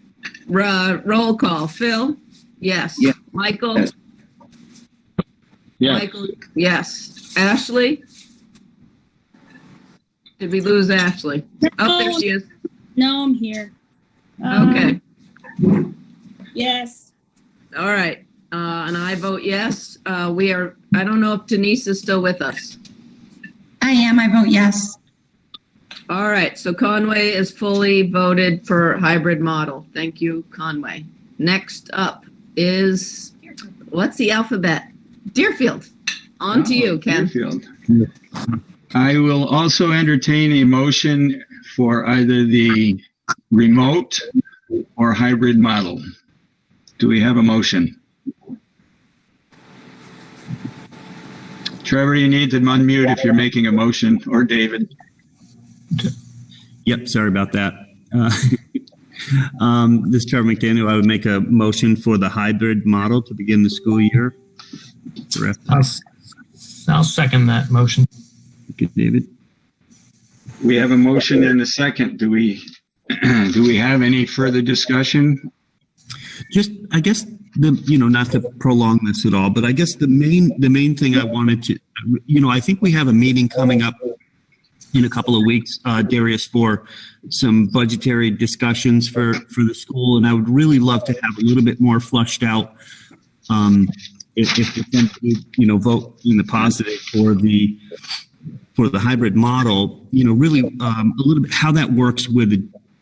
Roll call. Phil? Yes. Yeah. Michael? Yes. Yeah. Michael? Yes. Ashley? Did we lose Ashley? Oh, there she is. No, I'm here. Okay. Yes. All right. And I vote yes. I don't know if Denise is still with us. I am. I vote yes. All right. So Conway is fully voted for hybrid model. Thank you, Conway. Next up is, what's the alphabet? Deerfield. On to you, Ken. Deerfield. I will also entertain a motion for either the remote or hybrid model. Do we have a motion? Trevor, you need to unmute if you're making a motion, or David. Yep, sorry about that. This is Trevor McDaniel. I would make a motion for the hybrid model to begin the school year. I'll second that motion. Thank you, David. We have a motion and a second. Do we have any further discussion? Just, I guess, not to prolong this at all, but I guess the main thing I wanted to, I think we have a meeting coming up in a couple of weeks, Darius, for some budgetary discussions for the school, and I would really love to have a little bit more flushed out. If you vote in the positive for the hybrid model, really a little bit how that works with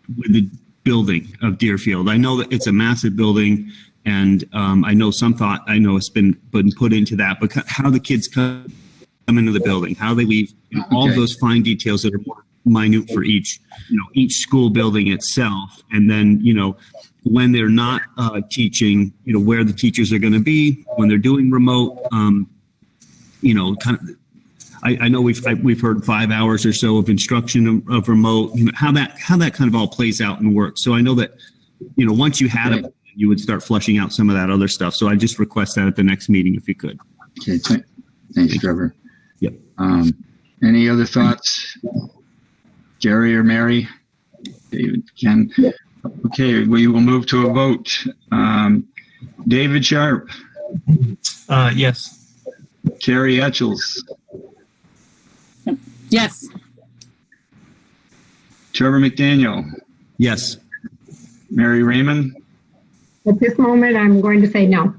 the building of Deerfield. I know that it's a massive building, and I know it's been put into that, but how the kids come into the building, how they leave, all those fine details that are more minute for each school building itself, and then when they're not teaching, where the teachers are going to be when they're doing remote. I know we've heard 5 hours or so of instruction of remote. How that kind of all plays out and works. So I know that once you had it, you would start flushing out some of that other stuff. So I just request that at the next meeting if you could. Okay, thanks, Trevor. Yep. Any other thoughts, Jerry or Mary? David, Ken? Okay, we will move to a vote. David Sharp. Yes. Carrie Etchells. Yes. Trevor McDaniel. Yes. Mary Raymond. At this moment, I'm going to say no.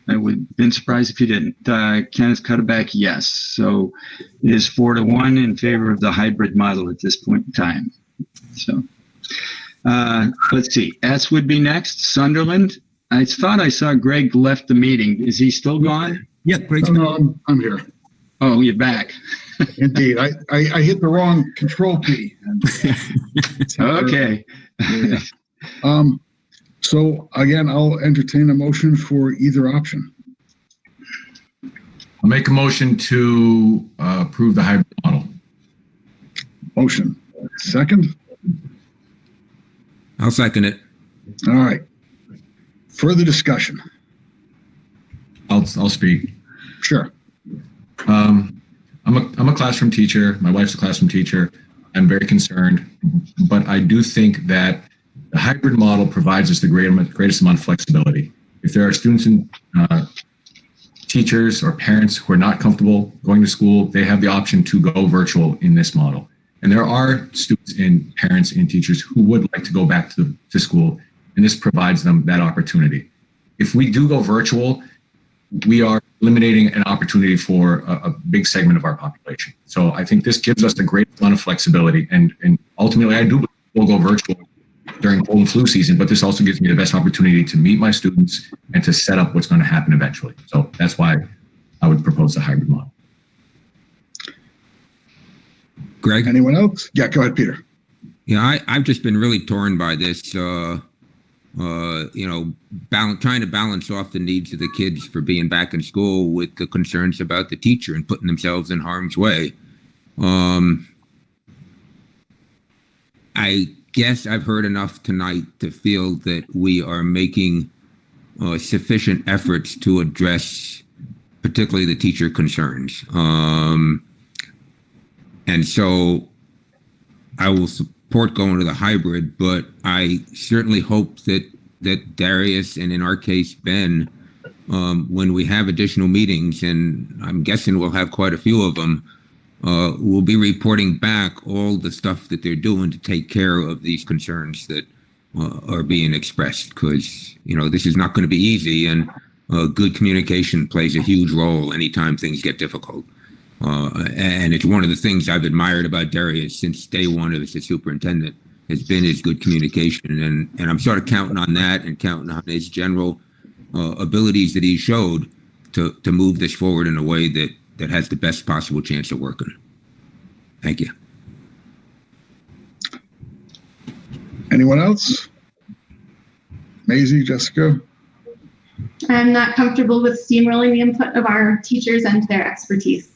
I would have been surprised if you didn't. Kenneth Cutterback, yes. So it is 4-1 in favor of the hybrid model at this point in time. So let's see. S would be next. Sunderland. I thought I saw Greg left the meeting. Is he still gone? Yep, Greg's No, I'm here. Oh, you're back. Indeed. I hit the wrong control key. Okay. Yeah. So again, I'll entertain a motion for either option. I'll make a motion to approve the hybrid model. Motion. Second? I'll second it. All right. Further discussion. I'll speak. Sure. I'm a classroom teacher. My wife's a classroom teacher. I'm very concerned, but I do think that the hybrid model provides us the greatest amount of flexibility. If there are students and teachers or parents who are not comfortable going to school, they have the option to go virtual in this model. And there are students and parents and teachers who would like to go back to school, and this provides them that opportunity. If we do go virtual, we are eliminating an opportunity for a big segment of our population. So I think this gives us the greatest amount of flexibility, and ultimately I do believe we'll go virtual during cold and flu season, but this also gives me the best opportunity to meet my students and to set up what's going to happen eventually. So that's why I would propose the hybrid model. Greg? Anyone else? Yeah, go ahead, Peter. Yeah, I've just been really torn by this, trying to balance off the needs of the kids for being back in school with the concerns about the teacher and putting themselves in harm's way. I guess I've heard enough tonight to feel that we are making sufficient efforts to address particularly the teacher concerns. And so I will support going to the hybrid, but I certainly hope that Darius, and in our case, Ben, when we have additional meetings, and I'm guessing we'll have quite a few of them, we'll be reporting back all the stuff that they're doing to take care of these concerns that are being expressed, because, this is not going to be easy, and good communication plays a huge role anytime things get difficult. And it's one of the things I've admired about Darius since day one as a superintendent has been his good communication. And I'm sort of counting on that and counting on his general abilities that he showed to move this forward in a way that has the best possible chance of working. Thank you. Anyone else? Maisie, Jessica? I'm not comfortable with steamrolling the input of our teachers and their expertise.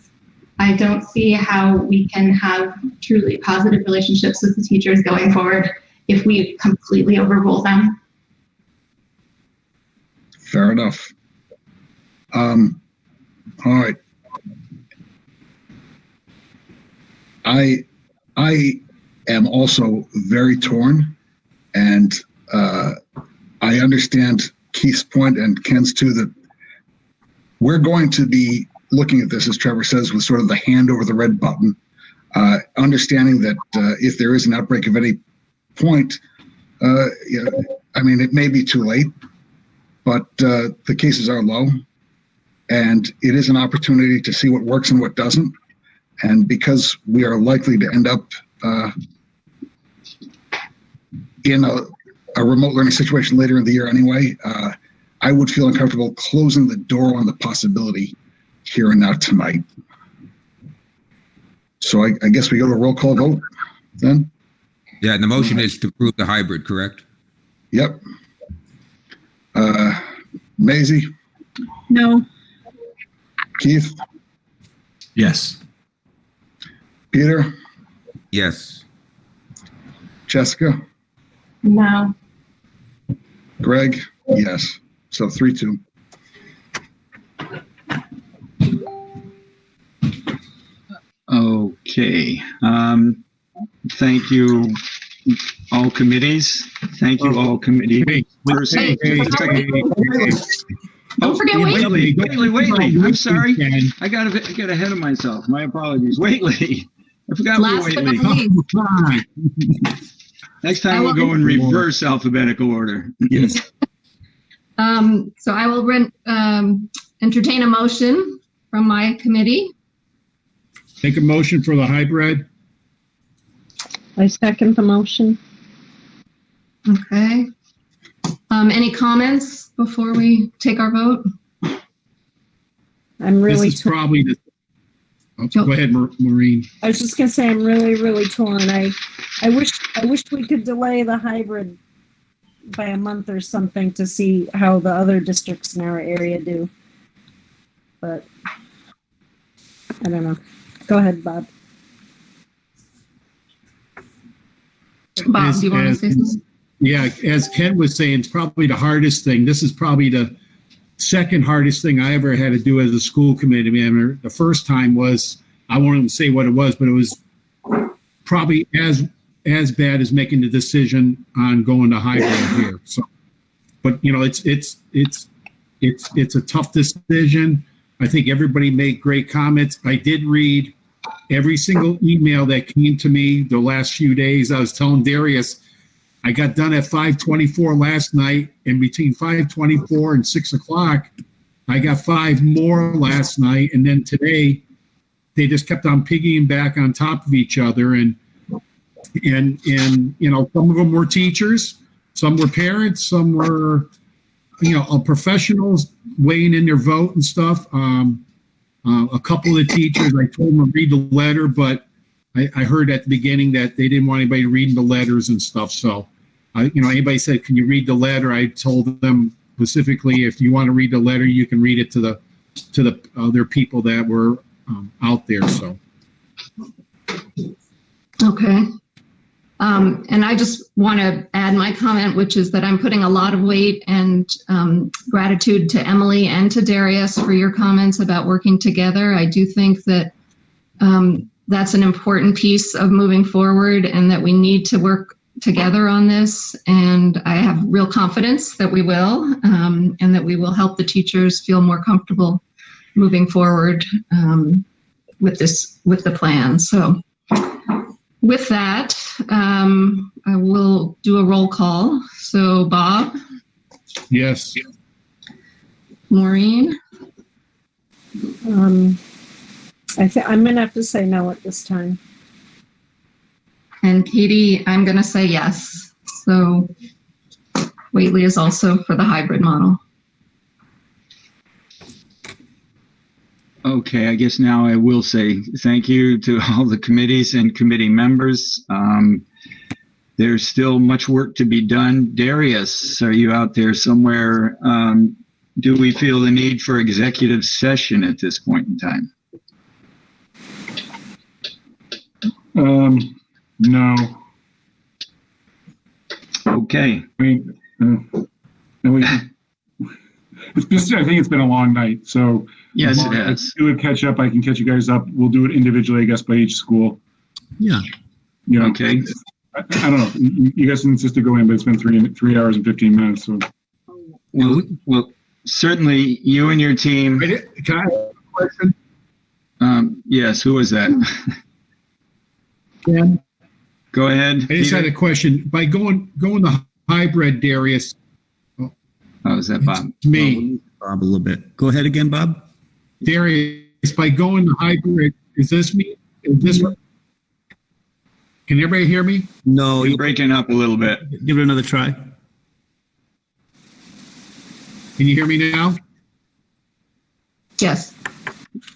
I don't see how we can have truly positive relationships with the teachers going forward if we completely overrule them. Fair enough. All right. I am also very torn, and I understand Keith's point and Ken's too, that we're going to be looking at this, as Trevor says, with sort of the hand over the red button. understanding that if there is an outbreak of any point, I mean, it may be too late, but the cases are low, and it is an opportunity to see what works and what doesn't. And because we are likely to end up in a remote learning situation later in the year anyway, I would feel uncomfortable closing the door on the possibility here and now tonight. So I guess we go to a roll call vote then? Yeah, and the motion is to approve the hybrid, correct? Yep. Maisie? No. Keith? Yes. Peter? Yes. Jessica? No. Greg? Yes. So 3-2. Okay. Thank you, all committees. Thank you, all committee persons. Don't forget Waitley. I'm sorry. I got ahead of myself. My apologies. Waitley. I forgot Last but not Waitley. Next time we'll go in reverse alphabetical order. Yes. So I will entertain a motion from my committee. Make a motion for the hybrid. I second the motion. Okay. Any comments before we take our vote? I'm really This is probably the. Oh, go ahead, Maureen. I was just gonna say I'm really torn. I wish we could delay the hybrid by a month or something to see how the other districts in our area do. But I don't know. Go ahead, Bob. Bob, do you want to say something? Yeah, as Ken was saying, it's probably the hardest thing. This is probably the second hardest thing I ever had to do as a school committee member. The first time was, I won't even say what it was, but it was probably as bad as making the decision on going to hybrid here. So, but you know, it's a tough decision. I think everybody made great comments. I did read every single email that came to me the last few days. I was telling Darius, I got done at 5:24 last night, and between 5:24 and 6 o'clock, I got 5 more last night, and then today, they just kept on piggying back on top of each other, and you know, some of them were teachers, some were parents, some were, you know, professionals weighing in their vote and stuff. A couple of the teachers, I told them to read the letter, but I heard at the beginning that they didn't want anybody reading the letters and stuff. So, you know, anybody said, "Can you read the letter?" I told them specifically, if you want to read the letter, you can read it to the other people that were out there. So, Okay. And I just want to add my comment, which is that I'm putting a lot of weight and gratitude to Emily and to Darius for your comments about working together. I do think that that's an important piece of moving forward, and that we need to work together on this. And I have real confidence that we will, and that we will help the teachers feel more comfortable moving forward with the plan. So with that, I will do a roll call. So Bob? yes. Maureen? I'm gonna have to say no at this time. And Katie, I'm going to say yes. So Waitley is also for the hybrid model. Okay, I guess now I will say thank you to all the committees and committee members. There's still much work to be done. Darius, are you out there somewhere? Do we feel the need for executive session at this point in time? No. Okay. I mean, I think it's been a long night, so yes, it has. Do a catch up. I can catch you guys up. We'll do it individually, I guess, by each school. Yeah. You know, okay. I don't know. You guys insist to go in, but it's been 3 hours and 15 minutes. So. Well, certainly you and your team. Can I ask a question? Yes. Who was that? Ken? Go ahead. I just had a question. By going the hybrid, Darius. Oh, is that Bob? Me. Bob a little bit. Go ahead again, Bob. Darius, by going the hybrid, is this me? Is this? Can everybody hear me? No, you're breaking up a little bit. Give it another try. Can you hear me now? Yes.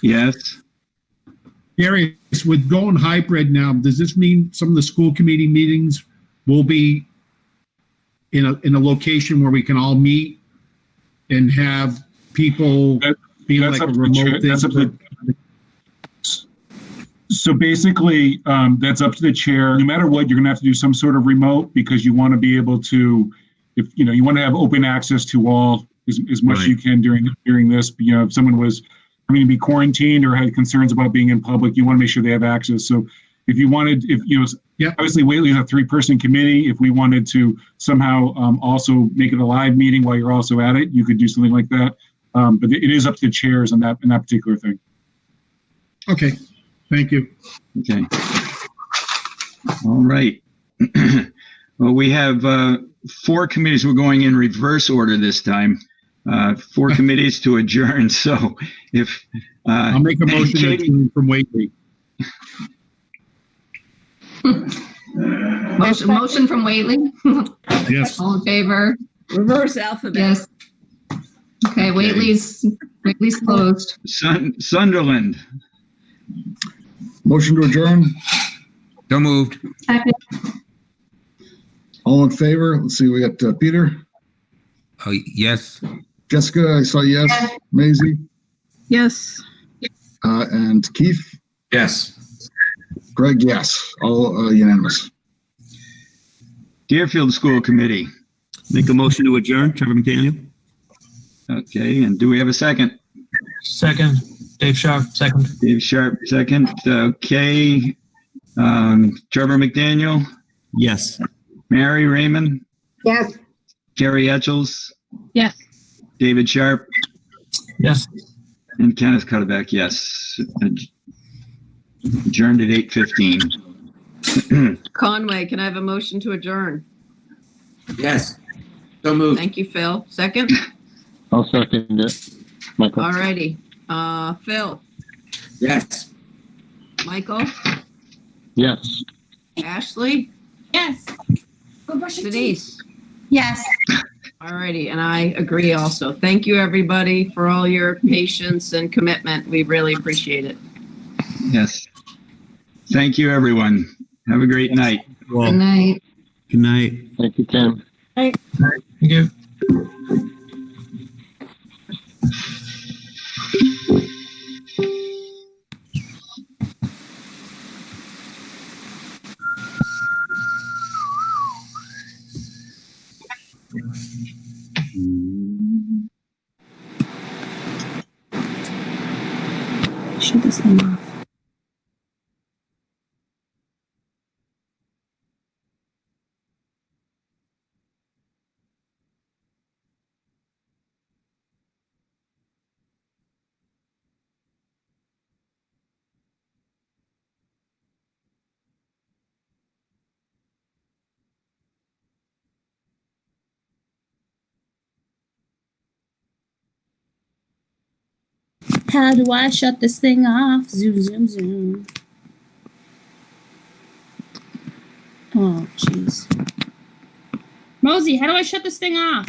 Yes. Darius, with going hybrid now, does this mean some of the school committee meetings will be in a location where we can all meet and have people be like a remote thing? So basically, that's up to the chair. No matter what, you're going to have to do some sort of remote because you want to be able to, if you want to have open access to all as much as you can during this. If someone was having to be quarantined or had concerns about being in public, you want to make sure they have access. So if you wanted, obviously Whately is a 3-person committee. If we wanted to somehow also make it a live meeting while you're also at it, you could do something like that. But it is up to the chairs on that particular thing. Okay. Thank you. Okay. All right. Well, we have 4 committees. We're going in reverse order this time. 4 committees to adjourn. So if I'll make a motion to adjourn from Whately. Motion from Whately. Yes. All in favor? Reverse alphabet. Yes. Okay, Whately's closed. Sunderland. Motion to adjourn. So moved. Second. All in favor? Let's see. We got Peter. Yes. Jessica, I saw yes. Maisie. Yes. And Keith. Yes. Greg, yes. All unanimous. Deerfield School Committee. Make a motion to adjourn. Trevor McDaniel. Okay, and do we have a second? Second. Dave Sharp, second. Dave Sharp, second. Okay. Trevor McDaniel. Yes. Mary Raymond. Yes. Carrie Etchells. Yes. David Sharp. Yes. And Kenneth Cutterback, yes. Adjourned at 8:15. Conway, can I have a motion to adjourn? Yes. So moved. Thank you, Phil. Second? I'll second it. Michael. All righty. Phil, Yes. Michael, Yes. Ashley, Yes. Go brush your teeth. Denise. Yes. All righty, and I agree also. Thank you, everybody, for all your patience and commitment. We really appreciate it. Yes. Thank you, everyone. Have a great night. Good night. Good night. Thank you, Tim. Thank you. Shut this thing off. How do I shut this thing off? Zoom, zoom, zoom. Oh, jeez. Mosey, how do I shut this thing off?